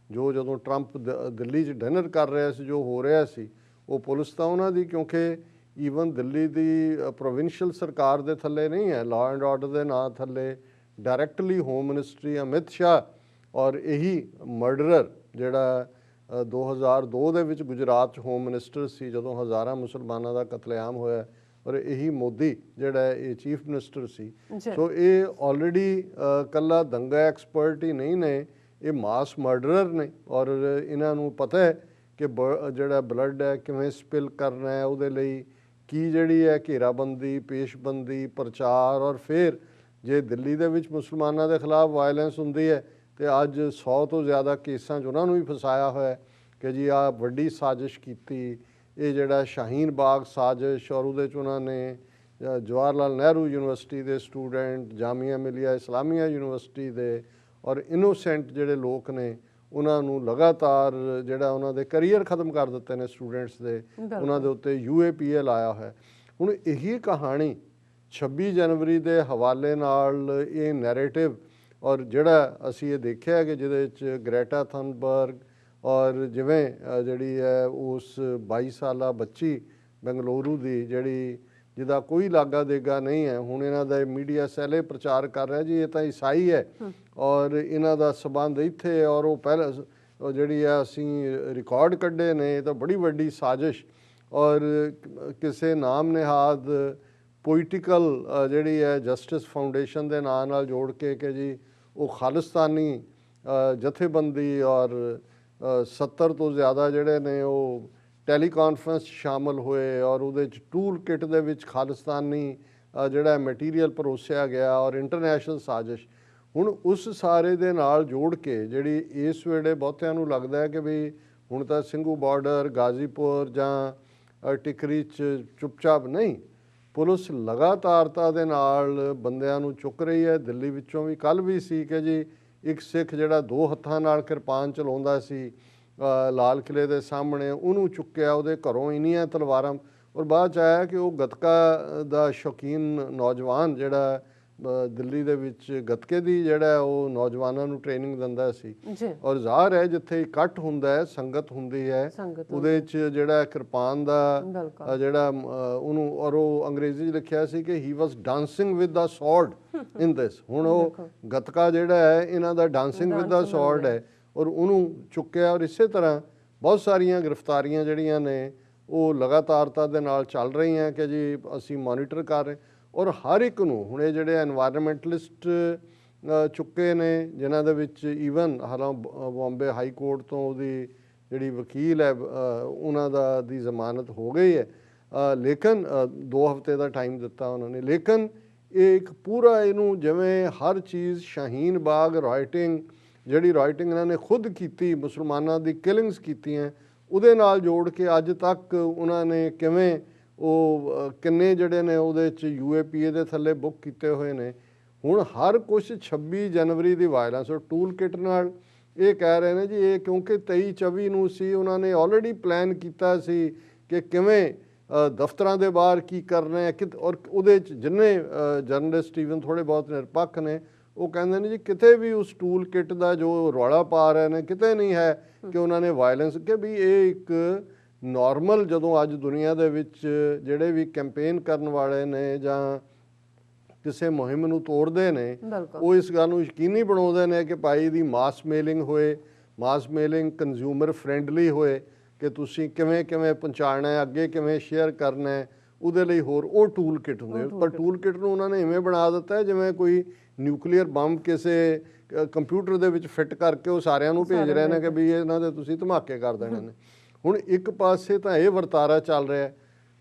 ਜੋ ਜਦੋਂ ਟਰੰਪ ਦਿੱਲੀ 'ਚ ਡਿਨਰ ਕਰ ਰਿਹਾ ਸੀ, ਜੋ ਹੋ ਰਿਹਾ ਸੀ, ਉਹ ਪੁਲਿਸ ਤਾਂ ਉਹਨਾਂ ਦੀ, ਕਿਉਂਕਿ ਈਵਨ ਦਿੱਲੀ ਦੀ ਪ੍ਰੋਵਿੰਸ਼ੀਅਲ ਸਰਕਾਰ ਦੇ ਥੱਲੇ ਨਹੀਂ ਹੈ, ਲਾਅ ਐਂਡ ਆਰਡਰ ਦੇ ਨਾਂ ਥੱਲੇ directly home ministry Amit Shah ਔਰ ਇਹੀ ਮਰਡਰਰ ਜਿਹੜਾ 2002 ਦੇ ਵਿੱਚ ਗੁਜਰਾਤ 'ਚ ਹੋਮ ਮਿਨਿਸਟਰ ਸੀ ਜਦੋਂ ਹਜ਼ਾਰਾਂ ਮੁਸਲਮਾਨਾਂ ਦਾ ਕਤਲੇਆਮ ਹੋਇਆ, ਔਰ ਇਹੀ ਮੋਦੀ ਜਿਹੜਾ ਇਹ ਚੀਫ ਮਿਨਿਸਟਰ ਸੀ। ਸੋ ਇਹ ਆਲਰੇਡੀ ਇਕੱਲਾ ਦੰਗਾ ਐਕਸਪਰਟ ਹੀ ਨਹੀਂ ਨੇ, ਇਹ ਮਾਸ ਮਰਡਰਰ ਨੇ। ਔਰ ਇਹਨਾਂ ਨੂੰ ਪਤਾ ਹੈ ਕਿ ਜਿਹੜਾ ਬਲੱਡ ਹੈ ਕਿਵੇਂ ਸਪਿਲ ਕਰਨਾ ਹੈ, ਉਹਦੇ ਲਈ ਕੀ ਜਿਹੜੀ ਹੈ ਘੇਰਾਬੰਦੀ, ਪੇਸ਼ਬੰਦੀ, ਪ੍ਰਚਾਰ। ਔਰ ਫਿਰ ਜੇ ਦਿੱਲੀ ਦੇ ਵਿੱਚ ਮੁਸਲਮਾਨਾਂ ਦੇ ਖਿਲਾਫ ਵਾਇਲੈਂਸ ਹੁੰਦੀ ਹੈ ਤੇ ਅੱਜ 100 ਤੋਂ ਜ਼ਿਆਦਾ ਕੇਸਾਂ 'ਚ ਉਹਨਾਂ ਨੂੰ ਵੀ ਫਸਾਇਆ ਹੋਇਆ ਕਿ ਜੀ ਆਹ ਵੱਡੀ ਸਾਜ਼ਿਸ਼ ਕੀਤੀ, ਇਹ ਜਿਹੜਾ ਸ਼ਾਹੀਨ ਬਾਗ ਸਾਜ਼ਿਸ਼, ਔਰ ਉਹਦੇ 'ਚ ਉਹਨਾਂ ਨੇ ਜਵਾਹਰ ਲਾਲ ਨਹਿਰੂ ਯੂਨੀਵਰਸਿਟੀ ਦੇ ਸਟੂਡੈਂਟ, ਜਾਮੀਆ ਮਿਲੀਆ ਇਸਲਾਮੀਆ ਯੂਨੀਵਰਸਿਟੀ ਦੇ ਔਰ ਇਨੋਸੈਂਟ ਜਿਹੜੇ ਲੋਕ ਨੇ ਉਹਨਾਂ ਨੂੰ ਲਗਾਤਾਰ ਜਿਹੜਾ ਉਹਨਾਂ ਦੇ ਕਰੀਅਰ ਖਤਮ ਕਰ ਦਿੱਤੇ ਨੇ ਸਟੂਡੈਂਟਸ ਦੇ, ਉਹਨਾਂ ਦੇ ਉੱਤੇ UAPA ਲਾਇਆ ਹੋਇਆ। ਹੁਣ ਇਹੀ ਕਹਾਣੀ 26 ਜਨਵਰੀ ਦੇ ਹਵਾਲੇ ਨਾਲ ਇਹ ਨੈਰੇਟਿਵ, ਔਰ ਜਿਹੜਾ ਅਸੀਂ ਇਹ ਦੇਖਿਆ ਕਿ ਜਿਹਦੇ ਵਿੱਚ ਗ੍ਰੈਟਾ ਥਨਬਰਗ ਔਰ ਜਿਵੇਂ ਜਿਹੜੀ ਹੈ ਉਸ 22 ਸਾਲਾ ਬੱਚੀ ਬੰਗਲੁਰੂ ਦੀ ਜਿਹੜੀ ਜਿਹਦਾ ਕੋਈ ਲਾਗਾ ਦੇਗਾ ਨਹੀਂ ਹੈ, ਹੁਣ ਇਹਨਾਂ ਦਾ ਮੀਡੀਆ ਸੈਲੇ ਪ੍ਰਚਾਰ ਕਰ ਰਿਹਾ ਜੀ ਇਹ ਤਾਂ ਈਸਾਈ ਹੈ ਔਰ ਇਹਨਾਂ ਦਾ ਸਬੰਧ ਇੱਥੇ, ਔਰ ਉਹ ਪਹਿਲਾਂ ਜਿਹੜੀ ਹੈ ਅਸੀਂ ਰਿਕਾਰਡ ਕੱਢੇ ਨੇ, ਇਹ ਤਾਂ ਬੜੀ ਵੱਡੀ ਸਾਜ਼ਿਸ਼। ਔਰ ਕਿਸੇ ਨਾਮ ਨਿਹਾਦ ਪੋਲੀਟੀਕਲ ਜਿਹੜੀ ਹੈ ਜਸਟਿਸ ਫਾਊਂਡੇਸ਼ਨ ਦੇ ਨਾਂ ਨਾਲ ਜੋੜ ਕੇ ਕਿ ਜੀ ਉਹ ਖਾਲਿਸਤਾਨੀ ਜਥੇਬੰਦੀ ਔਰ 70 ਤੋਂ ਜ਼ਿਆਦਾ ਜਿਹੜੇ ਨੇ ਉਹ ਟੈਲੀਕਾਨਫਰੰਸ ਸ਼ਾਮਲ ਹੋਏ ਔਰ ਉਹਦੇ 'ਚ ਟੂਲ ਕਿਟ ਦੇ ਵਿੱਚ ਖਾਲਿਸਤਾਨੀ ਜਿਹੜਾ ਮਟੀਰੀਅਲ ਪਰੋਸਿਆ ਗਿਆ ਔਰ ਇੰਟਰਨੈਸ਼ਨਲ ਸਾਜ਼ਿਸ਼। ਹੁਣ ਉਸ ਸਾਰੇ ਦੇ ਨਾਲ ਜੋੜ ਕੇ ਜਿਹੜੀ ਇਸ ਵੇਲੇ ਬਹੁਤਿਆਂ ਨੂੰ ਲੱਗਦਾ ਹੈ ਕਿ ਵੀ ਹੁਣ ਤਾਂ ਸਿੰਘੂ ਬਾਰਡਰ, ਗਾਜ਼ੀਪੁਰ ਜਾਂ ਟਿਕਰੀ 'ਚ ਚੁੱਪਚਾਪ ਨਹੀਂ, ਪੁਲਿਸ ਲਗਾਤਾਰਤਾ ਦੇ ਨਾਲ ਬੰਦਿਆਂ ਨੂੰ ਚੁੱਕ ਰਹੀ ਹੈ। ਦਿੱਲੀ ਵਿੱਚੋਂ ਵੀ ਕੱਲ੍ਹ ਵੀ ਸੀ ਕਿ ਜੀ ਇੱਕ ਸਿੱਖ ਜਿਹੜਾ 2 ਹੱਥਾਂ ਨਾਲ ਕਿਰਪਾਨ ਚਲਾਉਂਦਾ ਸੀ ਲਾਲ ਕਿਲੇ ਦੇ ਸਾਹਮਣੇ, ਉਹਨੂੰ ਚੁੱਕਿਆ, ਉਹਦੇ ਘਰੋਂ ਇੰਨੀਆਂ ਤਲਵਾਰਾਂ। ਔਰ ਬਾਅਦ 'ਚ ਆਇਆ ਕਿ ਉਹ ਗੱਤਕਾ ਦਾ ਸ਼ੌਕੀਨ ਨੌਜਵਾਨ ਜਿਹੜਾ ਦਿੱਲੀ ਦੇ ਵਿੱਚ ਗੱਤਕੇ ਦੀ ਜਿਹੜਾ ਉਹ ਨੌਜਵਾਨਾਂ ਨੂੰ ਟ੍ਰੇਨਿੰਗ ਦਿੰਦਾ ਸੀ। ਔਰ ਜ਼ਾਹਰ ਹੈ ਜਿੱਥੇ ਇਕੱਠ ਹੁੰਦਾ ਹੈ, ਸੰਗਤ ਹੁੰਦੀ ਹੈ, ਉਹਦੇ 'ਚ ਜਿਹੜਾ ਕਿਰਪਾਨ ਦਾ ਜਿਹੜਾ ਉਹਨੂੰ, ਔਰ ਉਹ ਅੰਗਰੇਜ਼ੀ 'ਚ ਲਿਖਿਆ ਸੀ ਕਿ ਹੀ ਵਾਸ ਡਾਂਸਿੰਗ ਵਿਦ ਦਾ ਸੌਰਡ ਇਨ ਦਿਸ। ਹੁਣ ਉਹ ਗੱਤਕਾ ਜਿਹੜਾ ਹੈ ਇਹਨਾਂ ਦਾ ਡਾਂਸਿੰਗ ਵਿਦ ਦਾ ਸੌਰਡ ਹੈ, ਔਰ ਉਹਨੂੰ ਚੁੱਕਿਆ। ਔਰ ਇਸੇ ਤਰ੍ਹਾਂ ਬਹੁਤ ਸਾਰੀਆਂ ਗ੍ਰਿਫਤਾਰੀਆਂ ਜਿਹੜੀਆਂ ਨੇ ਉਹ ਲਗਾਤਾਰਤਾ ਦੇ ਨਾਲ ਚੱਲ ਰਹੀਆਂ ਕਿ ਜੀ ਅਸੀਂ ਮੋਨੀਟਰ ਕਰ ਰਹੇ। ਔਰ ਹਰ ਇੱਕ ਨੂੰ ਹੁਣ ਇਹ ਜਿਹੜੇ ਐਨਵਾਇਰਨਮੈਂਟਲਿਸਟ ਚੁੱਕੇ ਨੇ, ਜਿਨ੍ਹਾਂ ਦੇ ਵਿੱਚ ਈਵਨ ਹਾਲਾਂ ਬੰਬੇ ਹਾਈ ਕੋਰਟ ਤੋਂ ਉਹਦੀ ਜਿਹੜੀ ਵਕੀਲ ਹੈ ਉਹਨਾਂ ਦੀ ਜ਼ਮਾਨਤ ਹੋ ਗਈ ਹੈ, ਲੇਕਿਨ 2 ਹਫ਼ਤੇ ਦਾ ਟਾਈਮ ਦਿੱਤਾ ਉਹਨਾਂ ਨੇ। ਲੇਕਿਨ ਇਹ ਇੱਕ ਪੂਰਾ ਇਹਨੂੰ ਜਿਵੇਂ ਹਰ ਚੀਜ਼ ਸ਼ਾਹੀਨ ਬਾਗ ਰਾਈਟਿੰਗ, ਜਿਹੜੀ ਰਾਈਟਿੰਗ ਇਹਨਾਂ ਨੇ ਖੁਦ ਕੀਤੀ, ਮੁਸਲਮਾਨਾਂ ਦੀ ਕਿਲਿੰਗਸ ਕੀਤੀਆਂ, ਉਹਦੇ ਨਾਲ ਜੋੜ ਕੇ ਅੱਜ ਤੱਕ ਉਹਨਾਂ ਨੇ ਕਿਵੇਂ ਉਹ ਕਿੰਨੇ ਜਿਹੜੇ ਨੇ ਉਹਦੇ 'ਚ UAPA ਦੇ ਥੱਲੇ ਬੁੱਕ ਕੀਤੇ ਹੋਏ ਨੇ। ਹੁਣ ਹਰ ਕੁਛ 26 ਜਨਵਰੀ ਦੀ ਵਾਇਲੈਂਸ ਔਰ ਟੂਲ ਕਿਟ ਨਾਲ ਇਹ ਕਹਿ ਰਹੇ ਨੇ ਜੀ ਇਹ ਕਿਉਂਕਿ 23-24 ਨੂੰ ਸੀ, ਉਹਨਾਂ ਨੇ ਆਲਰੇਡੀ ਪਲਾਨ ਕੀਤਾ ਸੀ ਕਿ ਕਿਵੇਂ ਦਫ਼ਤਰਾਂ ਦੇ ਬਾਹਰ ਕੀ ਕਰਨਾ ਹੈ। ਔਰ ਉਹਦੇ 'ਚ ਜਿੰਨੇ ਜਰਨਲਿਸਟ ਈਵਨ ਥੋੜ੍ਹੇ ਬਹੁਤ ਨਿਰਪੱਖ ਨੇ ਉਹ ਕਹਿੰਦੇ ਨੇ ਜੀ ਕਿਤੇ ਵੀ ਉਸ ਟੂਲ ਕਿਟ ਦਾ ਜੋ ਰੌਲਾ ਪਾ ਰਹੇ ਨੇ ਕਿਤੇ ਨਹੀਂ ਹੈ ਕਿ ਉਹਨਾਂ ਨੇ ਵਾਇਲੈਂਸ, ਕਿ ਵੀ ਇਹ ਇੱਕ ਨੋਰਮਲ, ਜਦੋਂ ਅੱਜ ਦੁਨੀਆ ਦੇ ਵਿੱਚ ਜਿਹੜੇ ਵੀ ਕੈਂਪੇਨ ਕਰਨ ਵਾਲੇ ਨੇ ਜਾਂ ਕਿਸੇ ਮੁਹਿੰਮ ਨੂੰ ਤੋੜਦੇ ਨੇ, ਉਹ ਇਸ ਗੱਲ ਨੂੰ ਯਕੀਨੀ ਬਣਾਉਂਦੇ ਨੇ ਕਿ ਭਾਈ ਦੀ ਮਾਸ ਮੇਲਿੰਗ ਹੋਏ, ਮਾਸ ਮੇਲਿੰਗ ਕੰਜ਼ਿਊਮਰ ਫਰੈਂਡਲੀ ਹੋਏ, ਕਿ ਤੁਸੀਂ ਕਿਵੇਂ ਕਿਵੇਂ ਪਹੁੰਚਾਉਣਾ ਹੈ, ਅੱਗੇ ਕਿਵੇਂ ਸ਼ੇਅਰ ਕਰਨਾ ਹੈ, ਉਹਦੇ ਲਈ ਹੋਰ ਉਹ ਟੂਲ ਕਿਟ ਹੁੰਦੇ। ਪਰ ਟੂਲ ਕਿਟ ਨੂੰ ਉਹਨਾਂ ਨੇ ਇਵੇਂ ਬਣਾ ਦਿੱਤਾ ਹੈ ਜਿਵੇਂ ਕੋਈ ਨਿਊਕਲੀਅਰ ਬੰਬ ਕਿਸੇ ਕੰਪਿਊਟਰ ਦੇ ਵਿੱਚ ਫਿੱਟ ਕਰਕੇ ਉਹ ਸਾਰਿਆਂ ਨੂੰ ਭੇਜ ਰਹੇ ਨੇ ਕਿ ਵੀ ਇਹਨਾਂ ਦੇ ਤੁਸੀਂ ਧਮਾਕੇ ਕਰ ਦੇਣੇ ਨੇ। ਹੁਣ ਇੱਕ ਪਾਸੇ ਤਾਂ ਇਹ ਵਰਤਾਰਾ ਚੱਲ ਰਿਹਾ,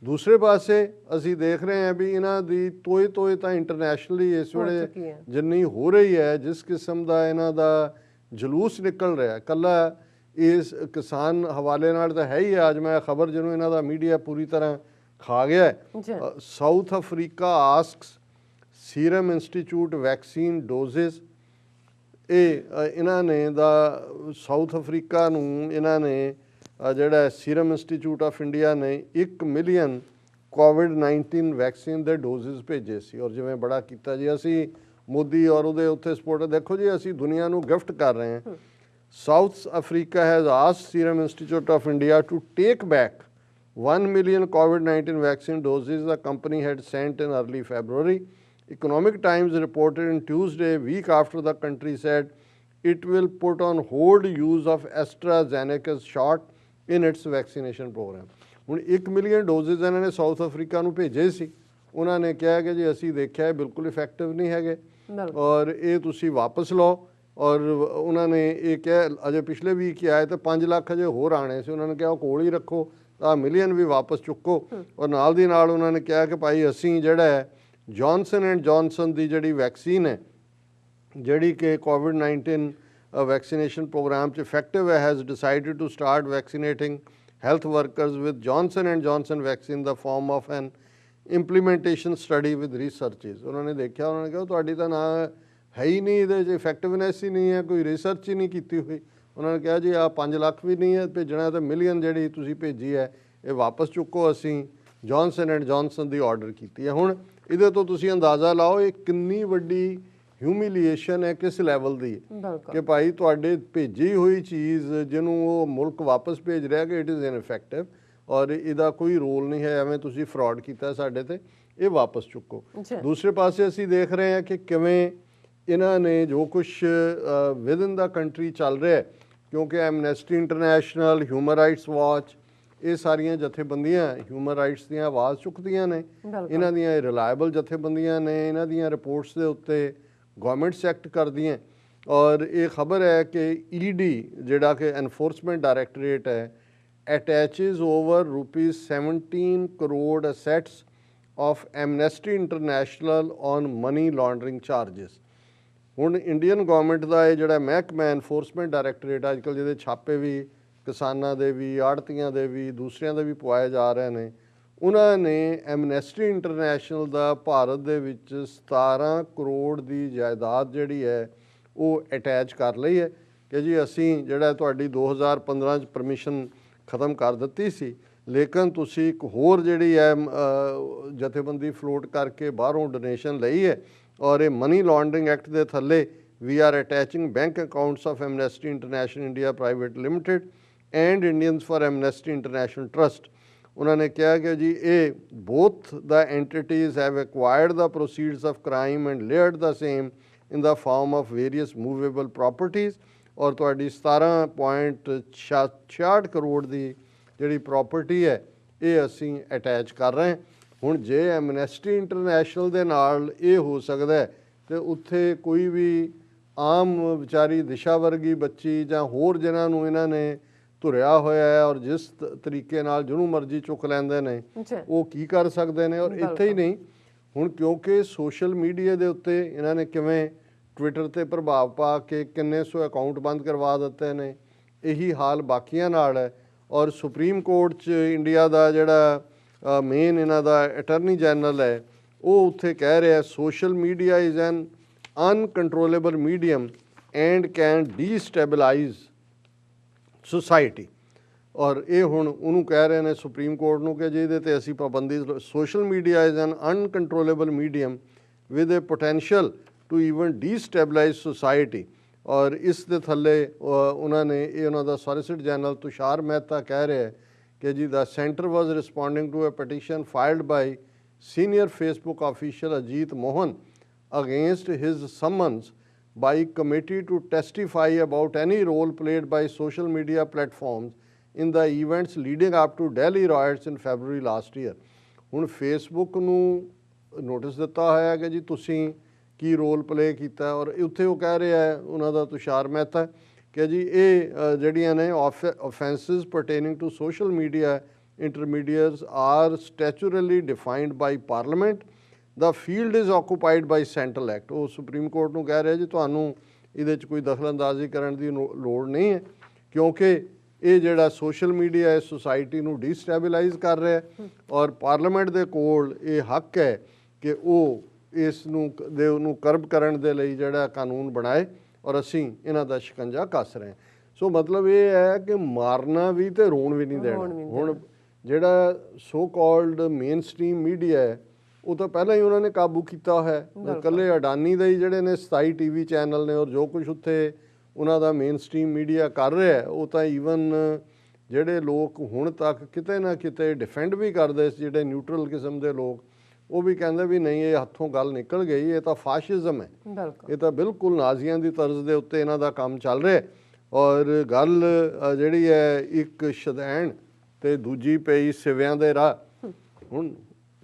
ਦੂਸਰੇ ਪਾਸੇ ਅਸੀਂ ਦੇਖ ਰਹੇ ਹਾਂ ਵੀ ਇਹਨਾਂ ਦੀ ਤੋਏ ਤਾਂ ਇੰਟਰਨੈਸ਼ਨਲੀ ਇਸ ਵੇਲੇ ਜਿੰਨੀ ਹੋ ਰਹੀ ਹੈ, ਜਿਸ ਕਿਸਮ ਦਾ ਇਹਨਾਂ ਦਾ ਜਲੂਸ ਨਿਕਲ ਰਿਹਾ, ਕੱਲਾ ਇਸ ਕਿਸਾਨ ਹਵਾਲੇ ਨਾਲ ਤਾਂ ਹੈ ਹੀ ਹੈ। ਅੱਜ ਮੈਂ ਖਬਰ ਜਿਹਨੂੰ ਇਹਨਾਂ ਦਾ ਮੀਡੀਆ ਪੂਰੀ ਤਰ੍ਹਾਂ ਖਾ ਗਿਆ ਹੈ, South Africa asks Serum Institute vaccine doses. ਇਹ ਇਹਨਾਂ ਨੇ ਦਾ ਸਾਊਥ ਅਫਰੀਕਾ ਨੂੰ ਇਹਨਾਂ ਨੇ ਜਿਹੜਾ ਸੀਰਮ ਇੰਸਟੀਚਿਊਟ ਆਫ ਇੰਡੀਆ ਨੇ 1 ਮਿਲੀਅਨ ਕੋਵਿਡ-19 ਵੈਕਸੀਨ ਦੇ ਡੋਜ਼ਿਸ ਭੇਜੇ ਸੀ। ਔਰ ਜਿਵੇਂ ਬੜਾ ਕੀਤਾ ਜੀ ਅਸੀਂ ਮੋਦੀ ਔਰ ਉਹਦੇ ਉੱਥੇ ਸਪੋਰਟ, ਦੇਖੋ ਜੀ ਅਸੀਂ ਦੁਨੀਆ ਨੂੰ ਗਿਫਟ ਕਰ ਰਹੇ ਹਾਂ। South Africa has asked Serum Institute of India to take back 1 million COVID-19 vaccine doses the company had sent in early February. Economic Times reported on Tuesday, a week after the country said it will put on hold use of AstraZeneca's shot in its vaccination program. ਹੁਣ 1 million ਡੋਜ਼ਿਸ ਇਹਨਾਂ ਨੇ south Africa ਨੂੰ ਭੇਜੇ ਸੀ। ਉਹਨਾਂ ਨੇ ਕਿਹਾ ਕਿ ਜੀ ਅਸੀਂ ਦੇਖਿਆ ਬਿਲਕੁਲ ਇਫੈਕਟਿਵ ਨਹੀਂ ਹੈਗੇ ਔਰ ਇਹ ਤੁਸੀਂ ਵਾਪਸ ਲਓ। ਔਰ ਉਹਨਾਂ ਨੇ ਇਹ ਕਿਹਾ ਅਜੇ ਪਿਛਲੇ ਵੀਕ ਹੀ ਆਏ ਤਾਂ 5 ਲੱਖ ਅਜੇ ਹੋਰ ਆਣੇ ਸੀ, ਉਹਨਾਂ ਨੇ ਕਿਹਾ ਉਹ ਕੋਲ ਹੀ ਰੱਖੋ, ਤਾਂ ਮਿਲੀਅਨ ਵੀ ਵਾਪਸ ਚੁੱਕੋ। ਔਰ ਨਾਲ ਦੀ ਨਾਲ ਉਹਨਾਂ ਨੇ ਕਿਹਾ ਕਿ ਭਾਈ ਅਸੀਂ ਜਿਹੜਾ ਹੈ ਜੌਨਸਨ ਐਂਡ ਜੌਨਸਨ ਦੀ ਜਿਹੜੀ ਵੈਕਸੀਨ ਹੈ, ਜਿਹੜੀ ਕਿ ਕੋਵਿਡ-19 ਵੈਕਸੀਨੇਸ਼ਨ ਪ੍ਰੋਗਰਾਮ 'ਚ ਇਫੈਕਟਿਵ ਹੈ, has decided to start vaccinating health workers with Johnson and Johnson vaccine in the form of an implementation study with researchers। ਉਹਨਾਂ ਨੇ ਦੇਖਿਆ, ਉਹਨਾਂ ਨੇ ਕਿਹਾ ਤੁਹਾਡੀ ਤਾਂ ਨਾ ਹੈ ਹੀ ਨਹੀਂ, ਇਹਦੇ 'ਚ ਇਫੈਕਟਿਵਨੈਸ ਹੀ ਨਹੀਂ ਹੈ, ਕੋਈ ਰਿਸਰਚ ਹੀ ਨਹੀਂ ਕੀਤੀ ਹੋਈ। ਉਹਨਾਂ ਨੇ ਕਿਹਾ ਜੀ ਆਹ 5 ਲੱਖ ਵੀ ਨਹੀਂ ਹੈ ਭੇਜਣਾ, ਤਾਂ ਮਿਲੀਅਨ ਜਿਹੜੀ ਤੁਸੀਂ ਭੇਜੀ ਹੈ ਇਹ ਵਾਪਸ ਚੁੱਕੋ। ਅਸੀਂ Johnson and Johnson the order ਕੀਤੀ ਹੈ। ਹੁਣ ਇਹਦੇ ਤੋਂ ਤੁਸੀਂ ਅੰਦਾਜ਼ਾ ਲਾਓ ਇਹ ਕਿੰਨੀ ਵੱਡੀ ਹਿਊਮੀਲੀਏਸ਼ਨ ਹੈ, ਕਿਸ ਲੈਵਲ ਦੀ, ਕਿ ਭਾਈ ਤੁਹਾਡੇ ਭੇਜੀ ਹੋਈ ਚੀਜ਼ ਜਿਹਨੂੰ ਉਹ ਮੁਲਕ ਵਾਪਸ ਭੇਜ ਰਿਹਾ ਕਿ ਇਟ ਇਜ਼ ਇਨਇਫੈਕਟਿਵ ਔਰ ਇਹਦਾ ਕੋਈ ਰੋਲ ਨਹੀਂ ਹੈ, ਐਵੇਂ ਤੁਸੀਂ ਫਰਾਡ ਕੀਤਾ ਸਾਡੇ ਤੇ, ਇਹ ਵਾਪਸ ਚੁੱਕੋ। ਦੂਸਰੇ ਪਾਸੇ ਅਸੀਂ ਦੇਖ ਰਹੇ ਹਾਂ ਕਿ ਕਿਵੇਂ ਇਹਨਾਂ ਨੇ ਜੋ ਕੁਛ ਵਿਦਨ ਦਾ ਕੰਟਰੀ ਚੱਲ ਰਿਹਾ, ਕਿਉਂਕਿ Amnesty international, human rights watch, ਇਹ ਸਾਰੀਆਂ ਜਥੇਬੰਦੀਆਂ ਹਿਊਮਨ ਰਾਈਟਸ ਦੀਆਂ ਆਵਾਜ਼ ਚੁੱਕਦੀਆਂ ਨੇ। ਇਹਨਾਂ ਦੀਆਂ ਰਿਲਾਇਬਲ ਜਥੇਬੰਦੀਆਂ ਨੇ, ਇਹਨਾਂ ਦੀਆਂ ਰਿਪੋਰਟਸ ਦੇ ਉੱਤੇ ਗੌਰਮੈਂਟ ਸੈਕਟ ਕਰਦੀਆਂ। ਔਰ ਇਹ ਖਬਰ ਹੈ ਕਿ ED ਜਿਹੜਾ ਕਿ ਐਨਫੋਰਸਮੈਂਟ ਡਾਇਰੈਕਟੋਰੇਟ ਹੈ, attaches over ₹17 crore assets of Amnesty International on money laundering charges. ਹੁਣ ਇੰਡੀਅਨ ਗਵਰਨਮੈਂਟ ਦਾ ਇਹ ਜਿਹੜਾ ਮਹਿਕਮਾ ਐਨਫੋਰਸਮੈਂਟ ਡਾਇਰੈਕਟੋਰੇਟ ਅੱਜ ਕੱਲ੍ਹ ਜਿਹਦੇ ਛਾਪੇ ਵੀ ਕਿਸਾਨਾਂ ਦੇ ਵੀ, ਆੜ੍ਹਤੀਆਂ ਦੇ ਵੀ, ਦੂਸਰਿਆਂ ਦੇ ਵੀ ਪਵਾਏ ਜਾ ਰਹੇ ਨੇ, ਉਹਨਾਂ ਨੇ ਐਮਨੈਸਟੀ ਇੰਟਰਨੈਸ਼ਨਲ ਦਾ ਭਾਰਤ ਦੇ ਵਿੱਚ 17 ਕਰੋੜ ਦੀ ਜਾਇਦਾਦ ਜਿਹੜੀ ਹੈ ਉਹ ਅਟੈਚ ਕਰ ਲਈ ਹੈ ਕਿ ਜੀ ਅਸੀਂ ਜਿਹੜਾ ਤੁਹਾਡੀ 2015 'ਚ ਪਰਮਿਸ਼ਨ ਖਤਮ ਕਰ ਦਿੱਤੀ ਸੀ, ਲੇਕਿਨ ਤੁਸੀਂ ਇੱਕ ਹੋਰ ਜਿਹੜੀ ਹੈ ਜਥੇਬੰਦੀ ਫਲੋਟ ਕਰਕੇ ਬਾਹਰੋਂ ਡੋਨੇਸ਼ਨ ਲਈ ਹੈ ਔਰ ਇਹ ਮਨੀ ਲਾਂਡਰਿੰਗ ਐਕਟ ਦੇ ਥੱਲੇ we are attaching bank accounts of Amnesty International India private limited and Indians for Amnesty International trust. ਉਹਨਾਂ ਨੇ ਕਿਹਾ ਕਿ ਜੀ ਇਹ both the entities have acquired the proceeds of crime and layered the same in the form of various movable properties ਔਰ ਤੁਹਾਡੀ 17.66 ਕਰੋੜ ਦੀ ਜਿਹੜੀ property ਹੈ ਇਹ ਅਸੀਂ ਅਟੈਚ ਕਰ ਰਹੇ ਹਾਂ। ਹੁਣ ਜੇ ਐਮਨੈਸਟੀ ਇੰਟਰਨੈਸ਼ਨਲ ਦੇ ਨਾਲ ਇਹ ਹੋ ਸਕਦਾ ਹੈ ਤੇ ਉੱਥੇ ਕੋਈ ਵੀ ਆਮ ਵਿਚਾਰੀ ਦਿਸ਼ਾ ਵਰਗੀ ਬੱਚੀ ਜਾਂ ਹੋਰ ਜਿਨ੍ਹਾਂ ਨੂੰ ਇਹਨਾਂ ਨੇ ਧੁਰਿਆ ਹੋਇਆ ਹੈ ਔਰ ਜਿਸ ਤਰੀਕੇ ਨਾਲ ਜਿਹਨੂੰ ਮਰਜ਼ੀ ਚੁੱਕ ਲੈਂਦੇ ਨੇ ਉਹ ਕੀ ਕਰ ਸਕਦੇ ਨੇ। ਔਰ ਇੱਥੇ ਹੀ ਨਹੀਂ, ਹੁਣ ਕਿਉਂਕਿ ਸੋਸ਼ਲ ਮੀਡੀਆ ਦੇ ਉੱਤੇ ਇਹਨਾਂ ਨੇ ਕਿਵੇਂ ਟਵਿੱਟਰ ਤੇ ਪ੍ਰਭਾਵ ਪਾ ਕੇ ਕਿੰਨੇ ਸੌ ਅਕਾਊਂਟ ਬੰਦ ਕਰਵਾ ਦਿੱਤੇ ਨੇ, ਇਹੀ ਹਾਲ ਬਾਕੀਆਂ ਨਾਲ ਹੈ। ਔਰ ਸੁਪਰੀਮ ਕੋਰਟ 'ਚ ਇੰਡੀਆ ਦਾ ਜਿਹੜਾ ਮੇਨ ਇਹਨਾਂ ਦਾ ਅਟਰਨੀ ਜਨਰਲ ਹੈ ਉਹ ਉੱਥੇ ਕਹਿ ਰਿਹਾ social media is an uncontrollable medium and can destabilise society. ਔਰ ਇਹ ਹੁਣ ਉਹਨੂੰ ਕਹਿ ਰਹੇ ਨੇ ਸੁਪਰੀਮ ਕੋਰਟ ਨੂੰ ਕਿ ਜੀ ਇਹਦੇ 'ਤੇ ਅਸੀਂ ਪਾਬੰਦੀ, social media is an uncontrollable medium with a potential to even destabilise society. ਔਰ ਇਸ ਦੇ ਥੱਲੇ ਉਹਨਾਂ ਨੇ ਇਹ ਉਹਨਾਂ ਦਾ ਸੋਲਿਸਿਟਰ ਜਨਰਲ ਤੁਸ਼ਾਰ ਮਹਿਤਾ ਕਹਿ ਰਿਹਾ ਹੈ ਕਿ ਜੀ the centre was responding to a petition filed by senior Facebook official Ajit Mohan against his summons by committee to testify about any role played by social media platforms in the events leading up to Delhi riots in February last year। ਹੁਣ Facebook ਨੂੰ notice ਦਿੱਤਾ ਹੋਇਆ ਕਿ ਜੀ ਤੁਸੀਂ ਕੀ role play ਕੀਤਾ ਔਰ ਉੱਥੇ ਉਹ ਕਹਿ ਰਿਹਾ ਹੈ ਉਹਨਾਂ ਦਾ ਤੁਸ਼ਾਰ ਮਹਿਤਾ ਕਿ ਜੀ ਇਹ ਜਿਹੜੀਆਂ ਨੇ offenses pertaining to social media intermediaries are statutorily defined by parliament। The field is occupied by central act. ਉਹ ਸੁਪਰੀਮ ਕੋਰਟ ਨੂੰ ਕਹਿ ਰਿਹਾ ਜੀ ਤੁਹਾਨੂੰ ਇਹਦੇ 'ਚ ਕੋਈ ਦਖਲਅੰਦਾਜ਼ੀ ਕਰਨ ਦੀ ਲੋੜ ਨਹੀਂ ਹੈ ਕਿਉਂਕਿ ਇਹ ਜਿਹੜਾ ਸੋਸ਼ਲ ਮੀਡੀਆ ਹੈ ਸੁਸਾਇਟੀ ਨੂੰ ਡੀਸਟੈਬਲਾਈਜ਼ ਕਰ ਰਿਹਾ ਔਰ ਪਾਰਲੀਮੈਂਟ ਦੇ ਕੋਲ ਇਹ ਹੱਕ ਹੈ ਕਿ ਉਹ ਇਸ ਨੂੰ ਉਹਨੂੰ ਕਰਬ ਕਰਨ ਦੇ ਲਈ ਜਿਹੜਾ ਕਾਨੂੰਨ ਬਣਾਏ ਔਰ ਅਸੀਂ ਇਹਨਾਂ ਦਾ ਸ਼ਿਕੰਜਾ ਕੱਸ ਰਹੇ ਹਾਂ। ਸੋ ਮਤਲਬ ਇਹ ਹੈ ਕਿ ਮਾਰਨਾ ਵੀ ਤੇ ਰੋਣ ਵੀ ਨਹੀਂ ਦੇਣਾ। ਹੁਣ ਜਿਹੜਾ so called main stream media ਹੈ ਉਹ ਤਾਂ ਪਹਿਲਾਂ ਹੀ ਉਹਨਾਂ ਨੇ ਕਾਬੂ ਕੀਤਾ ਹੈ। ਇਕੱਲੇ ਅਡਾਨੀ ਦੇ ਹੀ ਜਿਹੜੇ ਨੇ 27 TV ਚੈਨਲ ਨੇ ਔਰ ਜੋ ਕੁਝ ਉੱਥੇ ਉਹਨਾਂ ਦਾ ਮੇਨ ਸਟ੍ਰੀਮ ਮੀਡੀਆ ਕਰ ਰਿਹਾ ਉਹ ਤਾਂ ਈਵਨ ਜਿਹੜੇ ਲੋਕ ਹੁਣ ਤੱਕ ਕਿਤੇ ਨਾ ਕਿਤੇ ਡਿਫੈਂਡ ਵੀ ਕਰਦੇ ਸੀ, ਜਿਹੜੇ ਨਿਊਟਰਲ ਕਿਸਮ ਦੇ ਲੋਕ, ਉਹ ਵੀ ਕਹਿੰਦੇ ਵੀ ਨਹੀਂ ਇਹ ਹੱਥੋਂ ਗੱਲ ਨਿਕਲ ਗਈ, ਇਹ ਤਾਂ ਫਾਸ਼ਿਜ਼ਮ ਹੈ, ਇਹ ਤਾਂ ਬਿਲਕੁਲ ਨਾਜ਼ੀਆਂ ਦੀ ਤਰਜ਼ ਦੇ ਉੱਤੇ ਇਹਨਾਂ ਦਾ ਕੰਮ ਚੱਲ ਰਿਹਾ। ਔਰ ਗੱਲ ਜਿਹੜੀ ਹੈ ਇੱਕ ਸ਼ਦੈਣ ਤੇ ਦੂਜੀ ਪਈ ਸਿਵਿਆਂ ਦੇ ਰਾਹ। ਹੁਣ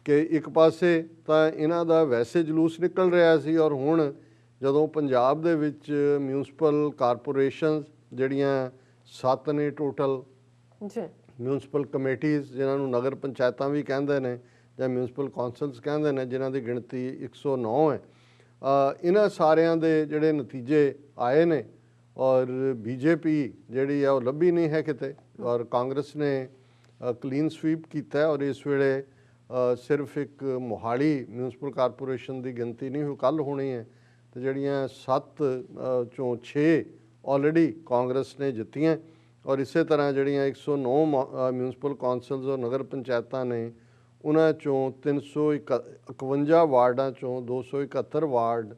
ਕਿ ਇੱਕ ਪਾਸੇ ਤਾਂ ਇਹਨਾਂ ਦਾ ਵੈਸੇ ਜਲੂਸ ਨਿਕਲ ਰਿਹਾ ਸੀ ਔਰ ਹੁਣ ਜਦੋਂ ਪੰਜਾਬ ਦੇ ਵਿੱਚ ਮਿਊਨਿਸਪਲ ਕਾਰਪੋਰੇਸ਼ਨਸ ਜਿਹੜੀਆਂ 7 ਨੇ ਟੋਟਲ ਮਿਊਨਿਸਪਲ ਕਮੇਟੀਜ਼ ਜਿਨ੍ਹਾਂ ਨੂੰ ਨਗਰ ਪੰਚਾਇਤਾਂ ਵੀ ਕਹਿੰਦੇ ਨੇ ਜਾਂ ਮਿਊਨਿਸਪਲ ਕੌਂਸਲਸ ਕਹਿੰਦੇ ਨੇ ਜਿਨ੍ਹਾਂ ਦੀ ਗਿਣਤੀ 109 ਹੈ, ਇਹਨਾਂ ਸਾਰਿਆਂ ਦੇ ਜਿਹੜੇ ਨਤੀਜੇ ਆਏ ਨੇ ਔਰ ਬੀਜੇਪੀ ਜਿਹੜੀ ਆ ਉਹ ਲੱਭੀ ਨਹੀਂ ਹੈ ਕਿਤੇ ਔਰ ਕਾਂਗਰਸ ਨੇ ਕਲੀਨ ਸਵੀਪ ਕੀਤਾ ਔਰ ਇਸ ਵੇਲੇ ਸਿਰਫ ਇੱਕ ਮੋਹਾਲੀ ਮਿਊਨਿਸਪਲ ਕਾਰਪੋਰੇਸ਼ਨ ਦੀ ਗਿਣਤੀ ਨਹੀਂ ਕੱਲ੍ਹ ਹੋਣੀ ਹੈ ਤੇ ਜਿਹੜੀਆਂ 7 ਚੋਂ 6 ਆਲਰੇਡੀ ਕਾਂਗਰਸ ਨੇ ਜਿੱਤੀਆਂ ਔਰ ਇਸੇ ਤਰ੍ਹਾਂ ਜਿਹੜੀਆਂ 109 ਮਿਊਨਿਸਪਲ ਕੌਂਸਲਸ ਔਰ ਨਗਰ ਪੰਚਾਇਤਾਂ ਨੇ ਉਹਨਾਂ ਚੋਂ 351 ਵਾਰਡਾਂ ਚੋਂ 271 ਵਾਰਡ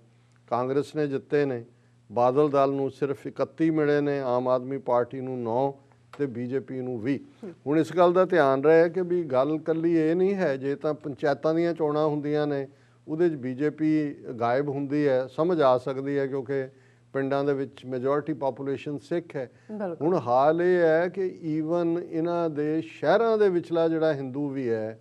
ਕਾਂਗਰਸ ਨੇ ਜਿੱਤੇ ਨੇ। ਬਾਦਲ ਦਲ ਨੂੰ ਸਿਰਫ 31 ਮਿਲੇ ਨੇ, ਆਮ ਆਦਮੀ ਪਾਰਟੀ ਨੂੰ 9 ਤੇ ਬੀਜੇਪੀ ਨੂੰ 20। ਹੁਣ ਇਸ ਗੱਲ ਦਾ ਧਿਆਨ ਰਹੇ ਕਿ ਵੀ ਗੱਲ ਇਕੱਲੀ ਇਹ ਨਹੀਂ ਹੈ ਜੇ ਤਾਂ ਪੰਚਾਇਤਾਂ ਦੀਆਂ ਚੋਣਾਂ ਹੁੰਦੀਆਂ ਨੇ ਉਹਦੇ 'ਚ ਬੀਜੇਪੀ ਗਾਇਬ ਹੁੰਦੀ ਹੈ, ਸਮਝ ਆ ਸਕਦੀ ਹੈ ਕਿਉਂਕਿ ਪਿੰਡਾਂ ਦੇ ਵਿੱਚ ਮੈਜੋਰਿਟੀ ਪਾਪੂਲੇਸ਼ਨ ਸਿੱਖ ਹੈ। ਹੁਣ ਹਾਲ ਇਹ ਹੈ ਕਿ ਈਵਨ ਇਹਨਾਂ ਦੇ ਸ਼ਹਿਰਾਂ ਦੇ ਵਿਚਲਾ ਜਿਹੜਾ ਹਿੰਦੂ ਵੀ ਹੈ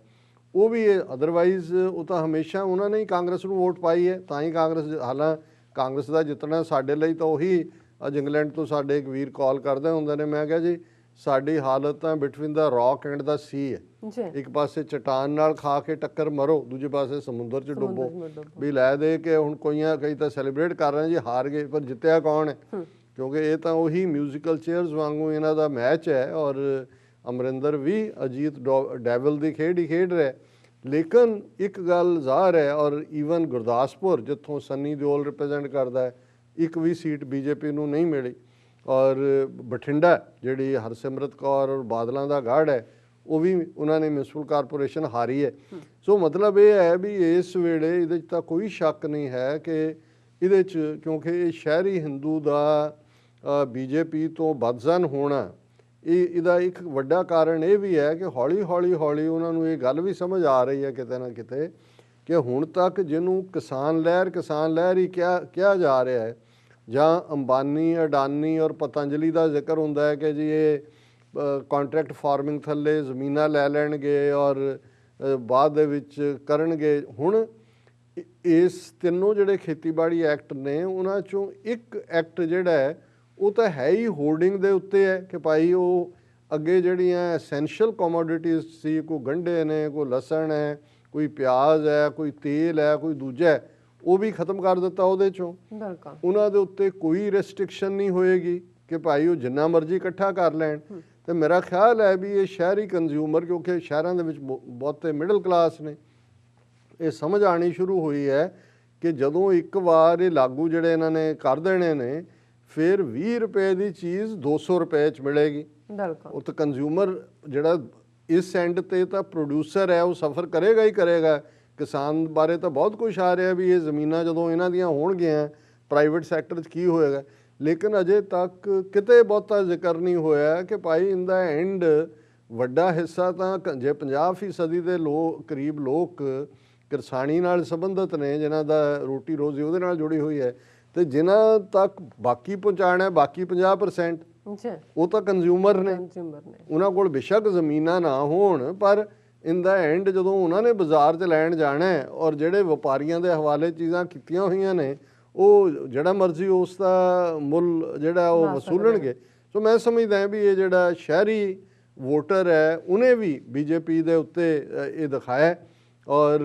ਉਹ ਵੀ ਅਦਰਵਾਈਜ਼ ਉਹ ਤਾਂ ਹਮੇਸ਼ਾ ਉਹਨਾਂ ਨੇ ਹੀ ਕਾਂਗਰਸ ਨੂੰ ਵੋਟ ਪਾਈ ਹੈ ਤਾਂ ਹੀ ਕਾਂਗਰਸ ਦਾ ਜਿੱਤਣਾ ਸਾਡੇ ਲਈ ਤਾਂ ਉਹੀ। ਅੱਜ ਇੰਗਲੈਂਡ ਤੋਂ ਸਾਡੇ ਇੱਕ ਵੀਰ ਕਾਲ ਕਰਦੇ ਹੁੰਦੇ ਨੇ, ਮੈਂ ਕਿਹਾ ਜੀ ਸਾਡੀ ਹਾਲਤ ਤਾਂ ਬਿਟਵੀਨ ਦਾ ਰੌਕ ਐਂਡ ਦਾ ਸੀ ਹੈ। ਜੀ ਇੱਕ ਪਾਸੇ ਚਟਾਨ ਨਾਲ ਖਾ ਕੇ ਟੱਕਰ ਮਰੋ, ਦੂਜੇ ਪਾਸੇ ਸਮੁੰਦਰ 'ਚ ਡੁੱਬੋ। ਡੁੱਬੋ। ਵੀ ਲੈ ਦੇ ਕੇ ਹੁਣ ਕਈ ਤਾਂ ਸੈਲੀਬ੍ਰੇਟ ਕਰ ਰਹੇ ਜੀ ਹਾਰ ਗਏ, ਪਰ ਜਿੱਤਿਆ ਕੌਣ ਹੈ? ਕਿਉਂਕਿ ਇਹ ਤਾਂ ਉਹੀ ਮਿਊਜ਼ੀਕਲ ਚੇਅਰਸ ਵਾਂਗੂ ਇਹਨਾਂ ਦਾ ਮੈਚ ਹੈ, ਔਰ ਅਮਰਿੰਦਰ ਵੀ ਅਜੀਤ ਡੈਵਲ ਦੀ ਖੇਡ ਹੀ ਖੇਡ ਰਿਹਾ। ਲੇਕਿਨ ਇੱਕ ਗੱਲ ਜ਼ਾਹਰ ਹੈ, ਔਰ ਈਵਨ ਗੁਰਦਾਸਪੁਰ ਜਿੱਥੋਂ ਸੰਨੀ ਦਿਓਲ ਰਿਪਰੈਜ਼ੈਂਟ ਕਰਦਾ ਹੈ, ਇੱਕ ਵੀ ਸੀਟ ਬੀਜੇਪੀ ਨੂੰ ਨਹੀਂ ਮਿਲੀ। ਔਰ ਬਠਿੰਡਾ ਜਿਹੜੀ ਹਰਸਿਮਰਤ ਕੌਰ ਔਰ ਬਾਦਲਾਂ ਦਾ ਗੜ੍ਹ ਹੈ, ਉਹ ਵੀ ਉਹਨਾਂ ਨੇ ਮਿਊਨਿਸਪਲ ਕਾਰਪੋਰੇਸ਼ਨ ਹਾਰੀ ਹੈ। ਸੋ ਮਤਲਬ ਇਹ ਹੈ ਵੀ ਇਸ ਵੇਲੇ ਇਹਦੇ 'ਚ ਤਾਂ ਕੋਈ ਸ਼ੱਕ ਨਹੀਂ ਹੈ ਕਿ ਇਹਦੇ 'ਚ, ਕਿਉਂਕਿ ਇਹ ਸ਼ਹਿਰੀ ਹਿੰਦੂ ਦਾ ਬੀਜੇਪੀ ਤੋਂ ਬਦਜ਼ਨ ਹੋਣਾ, ਇਹਦਾ ਇੱਕ ਵੱਡਾ ਕਾਰਨ ਇਹ ਵੀ ਹੈ ਕਿ ਹੌਲੀ ਹੌਲੀ ਉਹਨਾਂ ਨੂੰ ਇਹ ਗੱਲ ਵੀ ਸਮਝ ਆ ਰਹੀ ਹੈ ਕਿਤੇ ਨਾ ਕਿਤੇ ਕਿ ਹੁਣ ਤੱਕ ਜਿਹਨੂੰ ਕਿਸਾਨ ਲਹਿਰ ਹੀ ਕਿਹਾ ਜਾ ਰਿਹਾ ਹੈ, ਜਾਂ ਅੰਬਾਨੀ, ਅਡਾਨੀ ਔਰ ਪਤੰਜਲੀ ਦਾ ਜ਼ਿਕਰ ਹੁੰਦਾ ਹੈ ਕਿ ਜੀ ਇਹ ਕੰਟਰੈਕਟ ਫਾਰਮਿੰਗ ਥੱਲੇ ਜ਼ਮੀਨਾਂ ਲੈ ਲੈਣਗੇ ਔਰ ਬਾਅਦ ਦੇ ਵਿੱਚ ਕਰਨਗੇ। ਹੁਣ ਇਸ ਤਿੰਨੋਂ ਜਿਹੜੇ ਖੇਤੀਬਾੜੀ ਐਕਟ ਨੇ, ਉਹਨਾਂ 'ਚੋਂ ਇੱਕ ਐਕਟ ਜਿਹੜਾ ਹੈ ਉਹ ਤਾਂ ਹੈ ਹੀ ਹੋਰਡਿੰਗ ਦੇ ਉੱਤੇ ਹੈ ਕਿ ਭਾਈ ਉਹ ਅੱਗੇ ਜਿਹੜੀਆਂ ਐਸੈਂਸ਼ੀਅਲ ਕਮੋਡਿਟੀਜ਼ ਸੀ, ਕੋਈ ਗੰਢੇ ਨੇ, ਕੋਈ ਲਸਣ ਹੈ, ਕੋਈ ਪਿਆਜ਼ ਹੈ, ਕੋਈ ਤੇਲ ਹੈ, ਕੋਈ ਦੂਜਾ ਹੈ, ਉਹ ਵੀ ਖਤਮ ਕਰ ਦਿੱਤਾ ਉਹਦੇ 'ਚੋਂ। ਉਹਨਾਂ ਦੇ ਉੱਤੇ ਕੋਈ ਰੈਸਟ੍ਰਿਕਸ਼ਨ ਨਹੀਂ ਹੋਏਗੀ ਕਿ ਭਾਈ ਉਹ ਜਿੰਨਾ ਮਰਜ਼ੀ ਇਕੱਠਾ ਕਰ ਲੈਣ। ਤੇ ਮੇਰਾ ਖਿਆਲ ਹੈ ਵੀ ਇਹ ਸ਼ਹਿਰੀ ਕੰਜ਼ਿਊਮਰ, ਕਿਉਂਕਿ ਸ਼ਹਿਰਾਂ ਦੇ ਵਿੱਚ ਬਹੁਤੇ ਮਿਡਲ ਕਲਾਸ ਨੇ, ਇਹ ਸਮਝ ਆਣੀ ਸ਼ੁਰੂ ਹੋਈ ਹੈ ਕਿ ਜਦੋਂ ਇੱਕ ਵਾਰ ਇਹ ਲਾਗੂ ਜਿਹੜੇ ਇਹਨਾਂ ਨੇ ਕਰ ਦੇਣੇ ਨੇ, ਫਿਰ 20 ਰੁਪਏ ਦੀ ਚੀਜ਼ 200 ਰੁਪਏ 'ਚ ਮਿਲੇਗੀ। ਉਹ ਤਾਂ ਕੰਜ਼ਿਊਮਰ ਜਿਹੜਾ ਇਸ ਐਂਡ ਤੇ ਤਾਂ ਪ੍ਰੋਡਿਊਸਰ ਹੈ, ਉਹ ਸਫਰ ਕਰੇਗਾ ਹੀ ਕਰੇਗਾ। ਕਿਸਾਨ ਬਾਰੇ ਤਾਂ ਬਹੁਤ ਕੁਛ ਆ ਰਿਹਾ ਵੀ ਇਹ ਜ਼ਮੀਨਾਂ ਜਦੋਂ ਇਹਨਾਂ ਦੀਆਂ ਹੋਣਗੀਆਂ ਪ੍ਰਾਈਵੇਟ ਸੈਕਟਰ 'ਚ ਕੀ ਹੋਏਗਾ, ਲੇਕਿਨ ਅਜੇ ਤੱਕ ਕਿਤੇ ਬਹੁਤਾ ਜ਼ਿਕਰ ਨਹੀਂ ਹੋਇਆ ਕਿ ਭਾਈ ਇਨ ਦਾ ਐਂਡ ਵੱਡਾ ਹਿੱਸਾ ਤਾਂ ਜੇ 50% ਦੇ ਕਰੀਬ ਲੋਕ ਕਿਰਸਾਨੀ ਨਾਲ ਸੰਬੰਧਿਤ ਨੇ, ਜਿਨ੍ਹਾਂ ਦਾ ਰੋਟੀ ਰੋਜ਼ੀ ਉਹਦੇ ਨਾਲ ਜੁੜੀ ਹੋਈ ਹੈ, ਤੇ ਜਿਨ੍ਹਾਂ ਤੱਕ ਬਾਕੀ ਪਹੁੰਚਾਉਣਾ ਹੈ, ਬਾਕੀ 50% ਉਹ ਤਾਂ ਕੰਜ਼ਿਊਮਰ ਨੇ। ਉਹਨਾਂ ਕੋਲ ਬੇਸ਼ੱਕ ਜ਼ਮੀਨਾਂ ਨਾ ਹੋਣ, ਪਰ ਇਨ ਦਾ ਐਂਡ ਜਦੋਂ ਉਹਨਾਂ ਨੇ ਬਾਜ਼ਾਰ 'ਚ ਲੈਣ ਜਾਣਾ ਹੈ, ਔਰ ਜਿਹੜੇ ਵਪਾਰੀਆਂ ਦੇ ਹਵਾਲੇ ਚੀਜ਼ਾਂ ਕੀਤੀਆਂ ਹੋਈਆਂ ਨੇ, ਉਹ ਜਿਹੜਾ ਮਰਜ਼ੀ ਉਸ ਦਾ ਮੁੱਲ ਜਿਹੜਾ ਉਹ ਵਸੂਲਣਗੇ। ਸੋ ਮੈਂ ਸਮਝਦਾ ਵੀ ਇਹ ਜਿਹੜਾ ਸ਼ਹਿਰੀ ਵੋਟਰ ਹੈ, ਉਹਨੇ ਵੀ ਬੀਜੇਪੀ ਦੇ ਉੱਤੇ ਇਹ ਦਿਖਾਇਆ, ਔਰ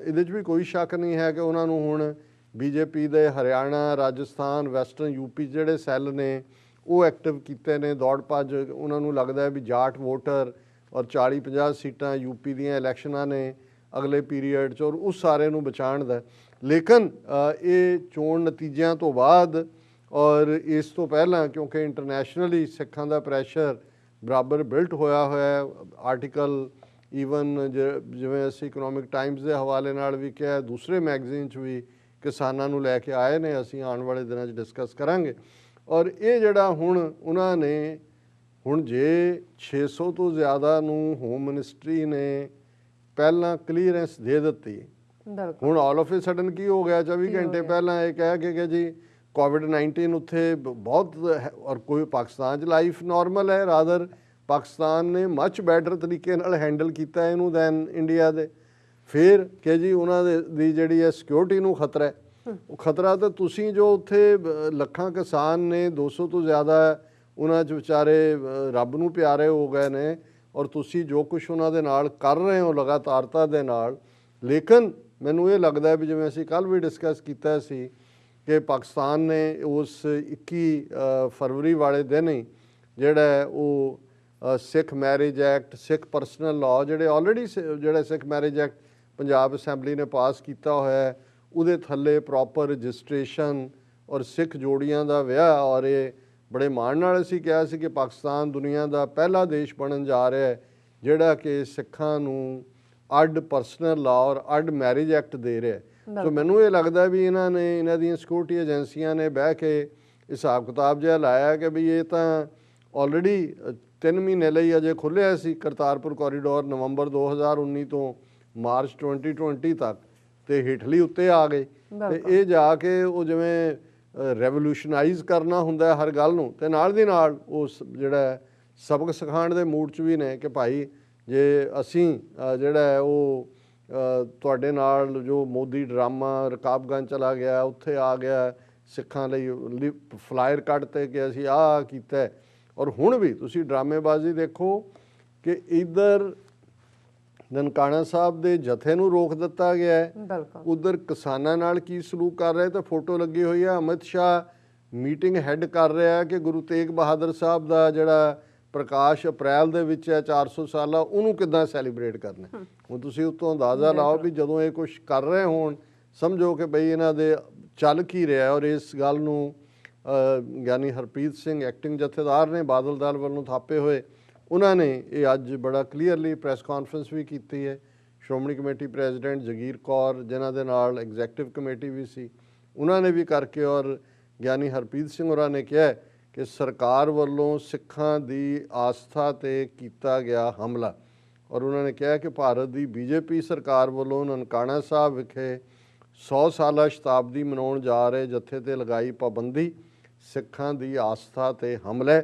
ਇਹਦੇ 'ਚ ਵੀ ਕੋਈ ਸ਼ੱਕ ਨਹੀਂ ਹੈ ਕਿ ਉਹਨਾਂ ਨੂੰ ਹੁਣ ਬੀਜੇਪੀ ਦੇ ਹਰਿਆਣਾ, ਰਾਜਸਥਾਨ, ਵੈਸਟਰਨ ਯੂਪੀ ਜਿਹੜੇ ਸੈੱਲ ਨੇ ਉਹ ਐਕਟਿਵ ਕੀਤੇ ਨੇ, ਦੌੜ ਭੱਜ। ਉਹਨਾਂ ਨੂੰ ਲੱਗਦਾ ਹੈ ਵੀ ਜਾਟ ਵੋਟਰ ਔਰ 40-50 ਸੀਟਾਂ ਯੂਪੀ ਦੀਆਂ ਇਲੈਕਸ਼ਨਾਂ ਨੇ ਅਗਲੇ ਪੀਰੀਅਡ 'ਚ, ਔਰ ਉਸ ਸਾਰੇ ਨੂੰ ਬਚਾਉਣ ਦਾ। ਲੇਕਿਨ ਇਹ ਚੋਣ ਨਤੀਜਿਆਂ ਤੋਂ ਬਾਅਦ ਔਰ ਇਸ ਤੋਂ ਪਹਿਲਾਂ, ਕਿਉਂਕਿ ਇੰਟਰਨੈਸ਼ਨਲੀ ਸਿੱਖਾਂ ਦਾ ਪ੍ਰੈਸ਼ਰ ਬਰਾਬਰ ਬਿਲਟ ਹੋਇਆ ਆਰਟੀਕਲ ਈਵਨ ਜਿਵੇਂ ਅਸੀਂ ਇਕਨੋਮਿਕ ਟਾਈਮਸ ਦੇ ਹਵਾਲੇ ਨਾਲ ਵੀ ਕਿਹਾ, ਦੂਸਰੇ ਮੈਗਜ਼ੀਨ 'ਚ ਵੀ ਕਿਸਾਨਾਂ ਨੂੰ ਲੈ ਕੇ ਆਏ ਨੇ, ਅਸੀਂ ਆਉਣ ਵਾਲੇ ਦਿਨਾਂ 'ਚ ਡਿਸਕਸ ਕਰਾਂਗੇ। ਔਰ ਇਹ ਜਿਹੜਾ ਹੁਣ ਉਹਨਾਂ ਨੇ ਹੁਣ ਜੇ 600 ਤੋਂ ਜ਼ਿਆਦਾ ਨੂੰ ਹੋਮ ਮਿਨਿਸਟਰੀ ਨੇ ਪਹਿਲਾਂ ਕਲੀਅਰੈਂਸ ਦੇ ਦਿੱਤੀ, ਹੁਣ ਆਲ ਆਫ ਏ ਸਡਨ ਕੀ ਹੋ ਗਿਆ? 24 ਘੰਟੇ ਪਹਿਲਾਂ ਇਹ ਕਹਿ ਕੇ ਕਿ ਜੀ ਕੋਵਿਡ-19 ਉੱਥੇ ਬਹੁਤ ਔਰ ਕੋਈ ਪਾਕਿਸਤਾਨ 'ਚ ਲਾਈਫ ਨਾਰਮਲ ਹੈ, ਰਾਦਰ ਪਾਕਿਸਤਾਨ ਨੇ ਮੱਚ ਬੈਟਰ ਤਰੀਕੇ ਨਾਲ ਹੈਂਡਲ ਕੀਤਾ ਇਹਨੂੰ ਦੈਨ ਇੰਡੀਆ ਦੇ। ਫਿਰ ਕਿ ਜੀ ਉਹਨਾਂ ਦੀ ਜਿਹੜੀ ਹੈ ਸਿਕਿਉਰਿਟੀ ਨੂੰ ਖਤਰਾ ਹੈ। ਉਹ ਖਤਰਾ ਤਾਂ ਤੁਸੀਂ ਜੋ ਉੱਥੇ ਲੱਖਾਂ ਕਿਸਾਨ ਨੇ, 200 ਤੋਂ ਜ਼ਿਆਦਾ ਉਹਨਾਂ 'ਚ ਵਿਚਾਰੇ ਰੱਬ ਨੂੰ ਪਿਆਰੇ ਹੋ ਗਏ ਨੇ, ਔਰ ਤੁਸੀਂ ਜੋ ਕੁਛ ਉਹਨਾਂ ਦੇ ਨਾਲ ਕਰ ਰਹੇ ਹੋ ਲਗਾਤਾਰਤਾ ਦੇ ਨਾਲ। ਲੇਕਿਨ ਮੈਨੂੰ ਇਹ ਲੱਗਦਾ ਵੀ ਜਿਵੇਂ ਅਸੀਂ ਕੱਲ੍ਹ ਵੀ ਡਿਸਕਸ ਕੀਤਾ ਸੀ ਕਿ ਪਾਕਿਸਤਾਨ ਨੇ ਉਸ 21 ਫਰਵਰੀ ਵਾਲੇ ਦਿਨ ਹੀ ਜਿਹੜਾ ਉਹ ਸਿੱਖ ਮੈਰਿਜ ਐਕਟ, ਸਿੱਖ ਪਰਸਨਲ ਲਾਅ ਜਿਹੜੇ ਆਲਰੇਡੀ ਜਿਹੜਾ ਸਿੱਖ ਮੈਰਿਜ ਐਕਟ ਪੰਜਾਬ ਅਸੈਂਬਲੀ ਨੇ ਪਾਸ ਕੀਤਾ ਹੋਇਆ, ਉਹਦੇ ਥੱਲੇ ਪ੍ਰੋਪਰ ਰਜਿਸਟ੍ਰੇਸ਼ਨ ਔਰ ਸਿੱਖ ਜੋੜੀਆਂ ਦਾ ਵਿਆਹ। ਔਰ ਇਹ ਬੜੇ ਮਾਣ ਨਾਲ ਅਸੀਂ ਕਿਹਾ ਸੀ ਕਿ ਪਾਕਿਸਤਾਨ ਦੁਨੀਆ ਦਾ ਪਹਿਲਾ ਦੇਸ਼ ਬਣਨ ਜਾ ਰਿਹਾ ਹੈ ਜਿਹੜਾ ਕਿ ਸਿੱਖਾਂ ਨੂੰ ਅੱਡ ਪਰਸਨਲ ਲਾਅ ਔਰ ਅੱਡ ਮੈਰਿਜ ਐਕਟ ਦੇ ਰਿਹਾ। ਸੋ ਮੈਨੂੰ ਇਹ ਲੱਗਦਾ ਵੀ ਇਹਨਾਂ ਦੀਆਂ ਸਿਕਿਉਰਿਟੀ ਏਜੰਸੀਆਂ ਨੇ ਬਹਿ ਕੇ ਹਿਸਾਬ ਕਿਤਾਬ ਜਿਹਾ ਲਾਇਆ ਕਿ ਵੀ ਇਹ ਤਾਂ ਆਲਰੇਡੀ 3 ਮਹੀਨੇ ਲਈ ਅਜੇ ਖੁੱਲ੍ਹਿਆ ਸੀ ਕਰਤਾਰਪੁਰ ਕੋਰੀਡੋਰ, ਨਵੰਬਰ 2019 ਤੋਂ ਮਾਰਚ 2020 ਤੱਕ, ਤੇ ਹੇਠਲੀ ਉੱਤੇ ਆ ਗਏ। ਤੇ ਇਹ ਜਾ ਕੇ ਉਹ ਜਿਵੇਂ ਰੈਵੋਲੂਸ਼ਨਾਈਜ਼ ਕਰਨਾ ਹੁੰਦਾ ਹਰ ਗੱਲ ਨੂੰ, ਤੇ ਨਾਲ ਦੀ ਨਾਲ ਉਸ ਜਿਹੜਾ ਸਬਕ ਸਿਖਾਉਣ ਦੇ ਮੂਡ 'ਚ ਵੀ ਨੇ ਕਿ ਭਾਈ ਜੇ ਅਸੀਂ ਜਿਹੜਾ ਹੈ ਉਹ ਤੁਹਾਡੇ ਨਾਲ ਜੋ ਮੋਦੀ ਡਰਾਮਾ ਰਕਾਬਗੰਜ ਚਲਾ ਗਿਆ, ਉੱਥੇ ਆ ਗਿਆ ਸਿੱਖਾਂ ਲਈ ਫਲਾਇਰ ਕੱਢ ਤੇ ਕਿ ਅਸੀਂ ਆਹ ਕੀਤਾ, ਔਰ ਹੁਣ ਵੀ ਤੁਸੀਂ ਡਰਾਮੇਬਾਜ਼ੀ ਦੇਖੋ ਕਿ ਇੱਧਰ ਨਨਕਾਣਾ ਸਾਹਿਬ ਦੇ ਜਥੇ ਨੂੰ ਰੋਕ ਦਿੱਤਾ ਗਿਆ ਹੈ, ਬਿਲਕੁਲ ਉਧਰ ਕਿਸਾਨਾਂ ਨਾਲ ਕੀ ਸਲੂਕ ਕਰ ਰਹੇ ਤਾਂ ਫੋਟੋ ਲੱਗੀ ਹੋਈ ਹੈ। ਅਮਿਤ ਸ਼ਾਹ ਮੀਟਿੰਗ ਹੈਡ ਕਰ ਰਿਹਾ ਹੈ ਕਿ ਗੁਰੂ ਤੇਗ ਬਹਾਦਰ ਸਾਹਿਬ ਦਾ ਜਿਹੜਾ ਪ੍ਰਕਾਸ਼ ਅਪ੍ਰੈਲ ਦੇ ਵਿੱਚ ਹੈ 400 ਸਾਲਾ, ਉਹਨੂੰ ਕਿੱਦਾਂ ਸੈਲੀਬ੍ਰੇਟ ਕਰਨਾ। ਹੁਣ ਤੁਸੀਂ ਉਤੋਂ ਅੰਦਾਜ਼ਾ ਲਾਓ ਵੀ ਜਦੋਂ ਇਹ ਕੁਝ ਕਰ ਰਹੇ ਹੋਣ, ਸਮਝੋ ਕਿ ਬਈ ਇਹਨਾਂ ਦੇ ਚੱਲ ਕੀ ਰਿਹਾ। ਔਰ ਇਸ ਗੱਲ ਨੂੰ ਗਿਆਨੀ ਹਰਪ੍ਰੀਤ ਸਿੰਘ ਐਕਟਿੰਗ ਜਥੇਦਾਰ ਨੇ ਬਾਦਲ ਦਲ ਵੱਲੋਂ ਥਾਪੇ ਹੋਏ, ਉਹਨਾਂ ਨੇ ਇਹ ਅੱਜ ਬੜਾ ਕਲੀਅਰਲੀ ਪ੍ਰੈਸ ਕਾਨਫਰੰਸ ਵੀ ਕੀਤੀ ਹੈ। ਸ਼੍ਰੋਮਣੀ ਕਮੇਟੀ ਪ੍ਰੈਜ਼ੀਡੈਂਟ ਜਗੀਰ ਕੌਰ, ਜਿਨ੍ਹਾਂ ਦੇ ਨਾਲ ਐਗਜ਼ੈਕਟਿਵ ਕਮੇਟੀ ਵੀ ਸੀ, ਉਹਨਾਂ ਨੇ ਵੀ ਕਰਕੇ, ਔਰ ਗਿਆਨੀ ਹਰਪ੍ਰੀਤ ਸਿੰਘ ਹੋਰਾਂ ਨੇ ਕਿਹਾ ਕਿ ਸਰਕਾਰ ਵੱਲੋਂ ਸਿੱਖਾਂ ਦੀ ਆਸਥਾ 'ਤੇ ਕੀਤਾ ਗਿਆ ਹਮਲਾ। ਔਰ ਉਹਨਾਂ ਨੇ ਕਿਹਾ ਕਿ ਭਾਰਤ ਦੀ ਬੀਜੇਪੀ ਸਰਕਾਰ ਵੱਲੋਂ ਨਨਕਾਣਾ ਸਾਹਿਬ ਵਿਖੇ 100 ਸਾਲਾ ਸ਼ਤਾਬਦੀ ਮਨਾਉਣ ਜਾ ਰਹੇ ਜਥੇ 'ਤੇ ਲਗਾਈ ਪਾਬੰਦੀ ਸਿੱਖਾਂ ਦੀ ਆਸਥਾ 'ਤੇ ਹਮਲਾ।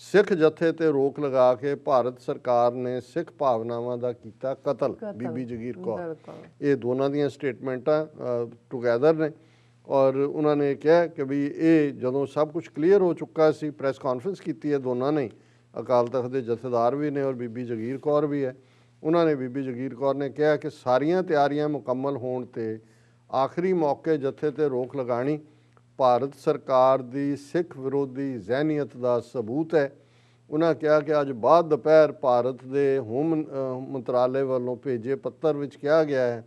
ਸਿੱਖ ਜਥੇ 'ਤੇ ਰੋਕ ਲਗਾ ਕੇ ਭਾਰਤ ਸਰਕਾਰ ਨੇ ਸਿੱਖ ਭਾਵਨਾਵਾਂ ਦਾ ਕੀਤਾ ਕਤਲ। ਬੀਬੀ ਜਗੀਰ ਕੌਰ, ਇਹ ਦੋਨਾਂ ਦੀਆਂ ਸਟੇਟਮੈਂਟਾਂ ਟੁਗੈਦਰ ਨੇ। ਔਰ ਉਹਨਾਂ ਨੇ ਕਿਹਾ ਕਿ ਵੀ ਇਹ ਜਦੋਂ ਸਭ ਕੁਝ ਕਲੀਅਰ ਹੋ ਚੁੱਕਾ ਸੀ, ਪ੍ਰੈਸ ਕਾਨਫਰੰਸ ਕੀਤੀ ਹੈ ਦੋਨਾਂ ਨੇ, ਅਕਾਲ ਤਖਤ ਦੇ ਜਥੇਦਾਰ ਵੀ ਨੇ ਔਰ ਬੀਬੀ ਜਗੀਰ ਕੌਰ ਵੀ ਹੈ। ਉਹਨਾਂ ਨੇ, ਬੀਬੀ ਜਗੀਰ ਕੌਰ ਨੇ ਕਿਹਾ ਕਿ ਸਾਰੀਆਂ ਤਿਆਰੀਆਂ ਮੁਕੰਮਲ ਹੋਣ 'ਤੇ ਆਖਰੀ ਮੌਕੇ ਜਥੇ 'ਤੇ ਰੋਕ ਲਗਾਉਣੀ ਭਾਰਤ ਸਰਕਾਰ ਦੀ ਸਿੱਖ ਵਿਰੋਧੀ ਜ਼ਹਿਨੀਅਤ ਦਾ ਸਬੂਤ ਹੈ। ਉਹਨਾਂ ਕਿਹਾ ਕਿ ਅੱਜ ਬਾਅਦ ਦੁਪਹਿਰ ਭਾਰਤ ਦੇ ਹੋਮ ਮੰਤਰਾਲੇ ਵੱਲੋਂ ਭੇਜੇ ਪੱਤਰ ਵਿੱਚ ਕਿਹਾ ਗਿਆ ਹੈ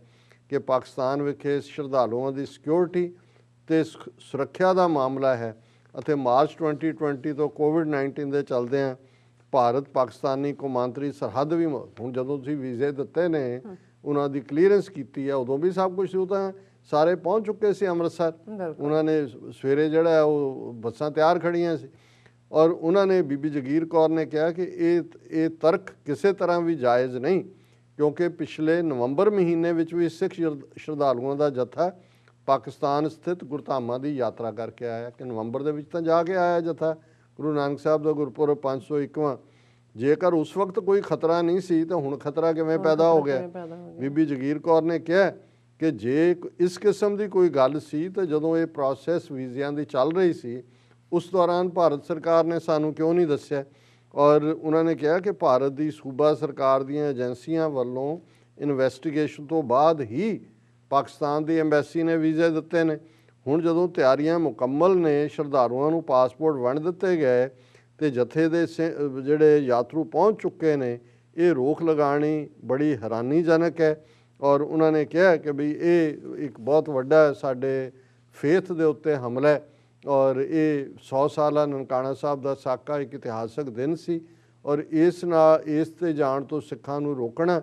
ਕਿ ਪਾਕਿਸਤਾਨ ਵਿਖੇ ਸ਼ਰਧਾਲੂਆਂ ਦੀ ਸਿਕਿਉਰਿਟੀ ਤੇ ਸੁਰੱਖਿਆ ਦਾ ਮਾਮਲਾ ਹੈ ਅਤੇ ਮਾਰਚ 2020 ਤੋਂ ਕੋਵਿਡ-19 ਦੇ ਚਲਦਿਆਂ ਭਾਰਤ ਪਾਕਿਸਤਾਨੀ ਕੌਮਾਂਤਰੀ ਸਰਹੱਦ ਵੀ, ਹੁਣ ਜਦੋਂ ਤੁਸੀਂ ਵੀਜ਼ੇ ਦਿੱਤੇ ਨੇ, ਉਹਨਾਂ ਦੀ ਕਲੀਅਰੈਂਸ ਕੀਤੀ ਹੈ, ਉਦੋਂ ਵੀ ਸਭ ਕੁਝ ਉਹ ਤਾਂ ਸਾਰੇ ਪਹੁੰਚ ਚੁੱਕੇ ਸੀ ਅੰਮ੍ਰਿਤਸਰ। ਉਹਨਾਂ ਨੇ ਸਵੇਰੇ ਜਿਹੜਾ ਉਹ ਬੱਸਾਂ ਤਿਆਰ ਖੜੀਆਂ ਸੀ। ਔਰ ਉਹਨਾਂ ਨੇ, ਬੀਬੀ ਜਗੀਰ ਕੌਰ ਨੇ ਕਿਹਾ ਕਿ ਇਹ ਤਰਕ ਕਿਸੇ ਤਰ੍ਹਾਂ ਵੀ ਜਾਇਜ਼ ਨਹੀਂ, ਕਿਉਂਕਿ ਪਿਛਲੇ ਨਵੰਬਰ ਮਹੀਨੇ ਵਿੱਚ ਵੀ ਸਿੱਖ ਸ਼ਰਧਾਲੂਆਂ ਦਾ ਜਥਾ ਪਾਕਿਸਤਾਨ ਸਥਿਤ ਗੁਰਧਾਮਾਂ ਦੀ ਯਾਤਰਾ ਕਰਕੇ ਆਇਆ। ਕਿ ਨਵੰਬਰ ਦੇ ਵਿੱਚ ਤਾਂ ਜਾ ਕੇ ਆਇਆ ਜਥਾ, ਗੁਰੂ ਨਾਨਕ ਸਾਹਿਬ ਦਾ ਗੁਰਪੁਰਬ 501ਵਾਂ। ਜੇਕਰ ਉਸ ਵਕਤ ਕੋਈ ਖਤਰਾ ਨਹੀਂ ਸੀ ਤਾਂ ਹੁਣ ਖਤਰਾ ਕਿਵੇਂ ਪੈਦਾ ਹੋ ਗਿਆ। ਬੀਬੀ ਜਗੀਰ ਕੌਰ ਨੇ ਕਿਹਾ ਕਿ ਜੇ ਇਸ ਕਿਸਮ ਦੀ ਕੋਈ ਗੱਲ ਸੀ ਤਾਂ ਜਦੋਂ ਇਹ ਪ੍ਰੋਸੈਸ ਵੀਜ਼ਿਆਂ ਦੀ ਚੱਲ ਰਹੀ ਸੀ, ਉਸ ਦੌਰਾਨ ਭਾਰਤ ਸਰਕਾਰ ਨੇ ਸਾਨੂੰ ਕਿਉਂ ਨਹੀਂ ਦੱਸਿਆ। ਔਰ ਉਹਨਾਂ ਨੇ ਕਿਹਾ ਕਿ ਭਾਰਤ ਦੀ ਸੂਬਾ ਸਰਕਾਰ ਦੀਆਂ ਏਜੰਸੀਆਂ ਵੱਲੋਂ ਇਨਵੈਸਟੀਗੇਸ਼ਨ ਤੋਂ ਬਾਅਦ ਹੀ ਪਾਕਿਸਤਾਨ ਦੀ ਐਮਬੈਸੀ ਨੇ ਵੀਜ਼ੇ ਦਿੱਤੇ ਨੇ। ਹੁਣ ਜਦੋਂ ਤਿਆਰੀਆਂ ਮੁਕੰਮਲ ਨੇ, ਸ਼ਰਧਾਲੂਆਂ ਨੂੰ ਪਾਸਪੋਰਟ ਵੰਡ ਦਿੱਤੇ ਗਏ ਤੇ ਜਥੇ ਦੇ ਜਿਹੜੇ ਯਾਤਰੂ ਪਹੁੰਚ ਚੁੱਕੇ ਨੇ, ਇਹ ਰੋਕ ਲਗਾਉਣੀ ਬੜੀ ਹੈਰਾਨੀਜਨਕ ਹੈ। ਔਰ ਉਹਨਾਂ ਨੇ ਕਿਹਾ ਕਿ ਵੀ ਇਹ ਇੱਕ ਬਹੁਤ ਵੱਡਾ ਸਾਡੇ ਫੇਥ ਦੇ ਉੱਤੇ ਹਮਲਾ ਹੈ। ਔਰ ਇਹ 100 ਸਾਲਾ ਨਨਕਾਣਾ ਸਾਹਿਬ ਦਾ ਸਾਕਾ ਇੱਕ ਇਤਿਹਾਸਕ ਦਿਨ ਸੀ। ਔਰ ਇਸ 'ਤੇ ਜਾਣ ਤੋਂ ਸਿੱਖਾਂ ਨੂੰ ਰੋਕਣਾ,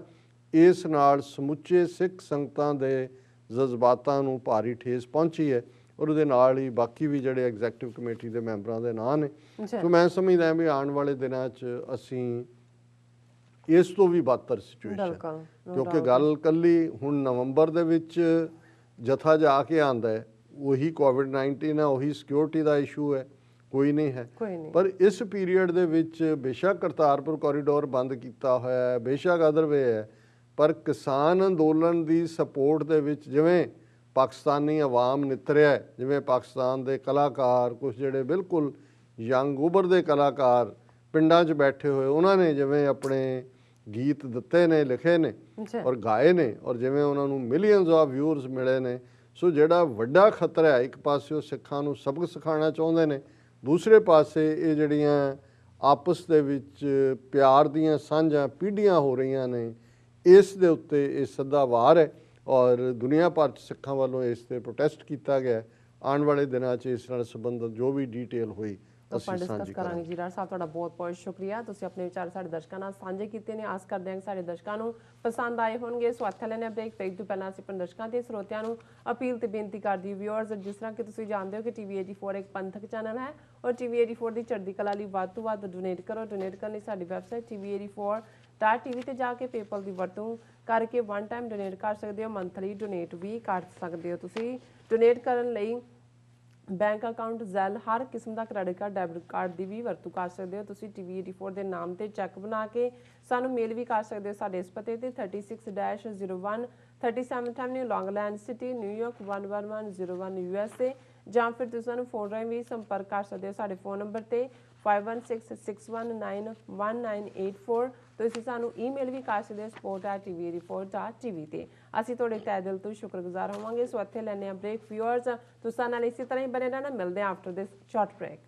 ਇਸ ਨਾਲ ਸਮੁੱਚੇ ਸਿੱਖ ਸੰਗਤਾਂ ਦੇ ਜਜ਼ਬਾਤਾਂ ਨੂੰ ਭਾਰੀ ਠੇਸ ਪਹੁੰਚੀ ਹੈ। ਔਰ ਉਹਦੇ ਨਾਲ ਹੀ ਬਾਕੀ ਵੀ ਜਿਹੜੇ ਐਗਜ਼ੈਕਟਿਵ ਕਮੇਟੀ ਦੇ ਮੈਂਬਰਾਂ ਦੇ ਨਾਂ ਨੇ। ਸੋ ਮੈਂ ਸਮਝਦਾ ਵੀ ਆਉਣ ਵਾਲੇ ਦਿਨਾਂ 'ਚ ਅਸੀਂ ਇਸ ਤੋਂ ਵੀ ਬਦਤਰ ਸਿਚੁਏਸ਼ਨ, ਕਿਉਂਕਿ ਗੱਲ ਕੱਲੀ ਹੁਣ ਨਵੰਬਰ ਦੇ ਵਿੱਚ ਜਥਾ ਜਾ ਕੇ ਆਉਂਦਾ ਹੈ, ਉਹੀ ਕੋਵਿਡ-19 ਹੈ, ਉਹੀ ਸਿਕਿਉਰਿਟੀ ਦਾ ਇਸ਼ੂ ਹੈ, ਕੋਈ ਨਹੀਂ ਹੈ। ਪਰ ਇਸ ਪੀਰੀਅਡ ਦੇ ਵਿੱਚ ਬੇਸ਼ੱਕ ਕਰਤਾਰਪੁਰ ਕੋਰੀਡੋਰ ਬੰਦ ਕੀਤਾ ਹੋਇਆ ਹੈ, ਬੇਸ਼ੱਕ ਅਦਰਵੇ ਹੈ, ਪਰ ਕਿਸਾਨ ਅੰਦੋਲਨ ਦੀ ਸਪੋਰਟ ਦੇ ਵਿੱਚ ਜਿਵੇਂ ਪਾਕਿਸਤਾਨੀ ਆਵਾਮ ਨਿਤਰਿਆ, ਜਿਵੇਂ ਪਾਕਿਸਤਾਨ ਦੇ ਕਲਾਕਾਰ, ਕੁਝ ਜਿਹੜੇ ਬਿਲਕੁਲ ਯੰਗ ਉਭਰਦੇ ਕਲਾਕਾਰ ਪਿੰਡਾਂ 'ਚ ਬੈਠੇ ਹੋਏ, ਉਹਨਾਂ ਨੇ ਜਿਵੇਂ ਆਪਣੇ ਗੀਤ ਦਿੱਤੇ ਨੇ, ਲਿਖੇ ਨੇ ਔਰ ਗਾਏ ਨੇ, ਔਰ ਜਿਵੇਂ ਉਹਨਾਂ ਨੂੰ ਮਿਲੀਅਨਸ ਆਫ ਵਿਊਅਰਸ ਮਿਲੇ ਨੇ। ਸੋ ਜਿਹੜਾ ਵੱਡਾ ਖਤਰਾ ਹੈ, ਇੱਕ ਪਾਸੇ ਉਹ ਸਿੱਖਾਂ ਨੂੰ ਸਬਕ ਸਿਖਾਉਣਾ ਚਾਹੁੰਦੇ ਨੇ, ਦੂਸਰੇ ਪਾਸੇ ਇਹ ਜਿਹੜੀਆਂ ਆਪਸ ਦੇ ਵਿੱਚ ਪਿਆਰ ਦੀਆਂ ਸਾਂਝਾਂ ਪੀੜ੍ਹੀਆਂ ਹੋ ਰਹੀਆਂ ਨੇ, ਇਸ ਦੇ ਉੱਤੇ ਇਹ ਸਿੱਧਾ ਵਾਰ ਹੈ। ਔਰ ਦੁਨੀਆ ਭਰ 'ਚ ਸਿੱਖਾਂ ਵੱਲੋਂ ਇਸ 'ਤੇ ਪ੍ਰੋਟੈਸਟ ਕੀਤਾ ਗਿਆ। ਆਉਣ ਵਾਲੇ ਦਿਨਾਂ 'ਚ ਇਸ ਨਾਲ ਸੰਬੰਧਿਤ ਜੋ ਵੀ ਡੀਟੇਲ ਹੋਈ ਆਪਾਂ ਡਿਸਕਸ ਕਰਾਂਗੇ। ਜੀਰਾ ਸਾਹਿਬ, ਤੁਹਾਡਾ ਬਹੁਤ ਬਹੁਤ ਸ਼ੁਕਰੀਆ, ਤੁਸੀਂ ਆਪਣੇ ਵਿਚਾਰ ਸਾਡੇ ਦਰਸ਼ਕਾਂ ਨਾਲ ਸਾਂਝੇ ਕੀਤੇ ਨੇ। ਆਸ ਕਰਦੇ ਹਾਂ ਕਿ ਸਾਡੇ ਦਰਸ਼ਕਾਂ ਨੂੰ ਪਸੰਦ ਆਏ ਹੋਣਗੇ। ਸੋ ਇੱਥੇ ਲੈਣੇ ਬ੍ਰੇਕ। ਬ੍ਰੇਕ ਤੋਂ ਪਹਿਲਾਂ ਅਸੀਂ ਆਪਣੇ ਦਰਸ਼ਕਾਂ ਤੇ ਸਰੋਤਿਆਂ ਨੂੰ ਅਪੀਲ ਤੇ ਬੇਨਤੀ ਕਰਦੀ ਵਿਊਅਰਸ, ਜਿਸ ਤਰ੍ਹਾਂ ਕਿ ਤੁਸੀਂ ਜਾਣਦੇ ਹੋ ਕਿ TV84 ਇੱਕ ਪੰਥਕ ਚੈਨਲ ਹੈ ਔਰ TV84 ਦੀ ਚੜ੍ਹਦੀ ਕਲਾ ਲਈ ਵੱਧ ਤੋਂ ਵੱਧ ਡੋਨੇਟ ਕਰੋ। ਡੋਨੇਟ ਕਰਨ ਲਈ ਸਾਡੀ ਵੈਬਸਾਈਟ TV84.tv ਤੇ ਜਾ ਕੇ ਪੇਪਲ ਦੀ ਵਰਤੋਂ ਕਰਕੇ ਵਨ ਟਾਈਮ ਡੋਨੇਟ ਕਰ ਸਕਦੇ ਹੋ, ਮੰਥਲੀ ਡੋਨੇਟ ਵੀ ਕਰ ਸਕਦੇ ਹੋ। ਤੁਸੀਂ ਡੋਨੇਟ ਕਰਨ ਲਈ ਬੈਂਕ ਅਕਾਊਂਟ, ਜ਼ੈਲ, ਹਰ ਕਿਸਮ ਦਾ ਕ੍ਰੈਡਿਟ ਕਾਰਡ, ਡੈਬਿਟ ਕਾਰਡ ਦੀ ਵੀ ਵਰਤੋਂ ਕਰ ਸਕਦੇ ਹੋ। ਤੁਸੀਂ TV84 ਦੇ ਨਾਮ ਤੇ ਚੈੱਕ ਬਣਾ ਕੇ ਸਾਨੂੰ ਮੇਲ ਵੀ ਕਰ ਸਕਦੇ ਹੋ ਸਾਡੇ ਇਸ ਪਤੇ ਤੇ 36-01 37th Avenue, ਲੌਂਗਲੈਂਡ ਸਿਟੀ, ਨਿਊਯਾਰਕ 11101 USA, ਜਾਂ ਫਿਰ ਤੁਸੀਂ ਸਾਨੂੰ ਫੋਨ ਰਾਹੀਂ ਵੀ ਸੰਪਰਕ ਕਰ ਸਕਦੇ ਹੋ ਸਾਡੇ ਫੋਨ ਨੰਬਰ ਤੇ 5166191984। ਤੁਸੀਂ ਸਾਨੂੰ ਈਮੇਲ ਵੀ ਕਰ ਸਕਦੇ ਹੋ support@tvreport.tv ਤੇ। ਅਸੀਂ ਤੁਹਾਡੇ ਤਹਿ ਦਿਲ ਤੋਂ ਸ਼ੁਕਰਗੁਜ਼ਾਰ ਹੋਵਾਂਗੇ। ਸੋ ਇੱਥੇ ਲੈਂਦੇ ਹਾਂ ਬ੍ਰੇਕ। ਵਿਊਅਰਸ ਤੁਸੀਂ ਨਾਲ ਇਸੇ ਤਰ੍ਹਾਂ ਹੀ ਬਣੇ ਰਹਿਣਾ। ਮਿਲਦੇ ਹਾਂ ਆਫਟਰ ਦਿਸ ਸ਼ਾਰਟ ਬ੍ਰੇਕ।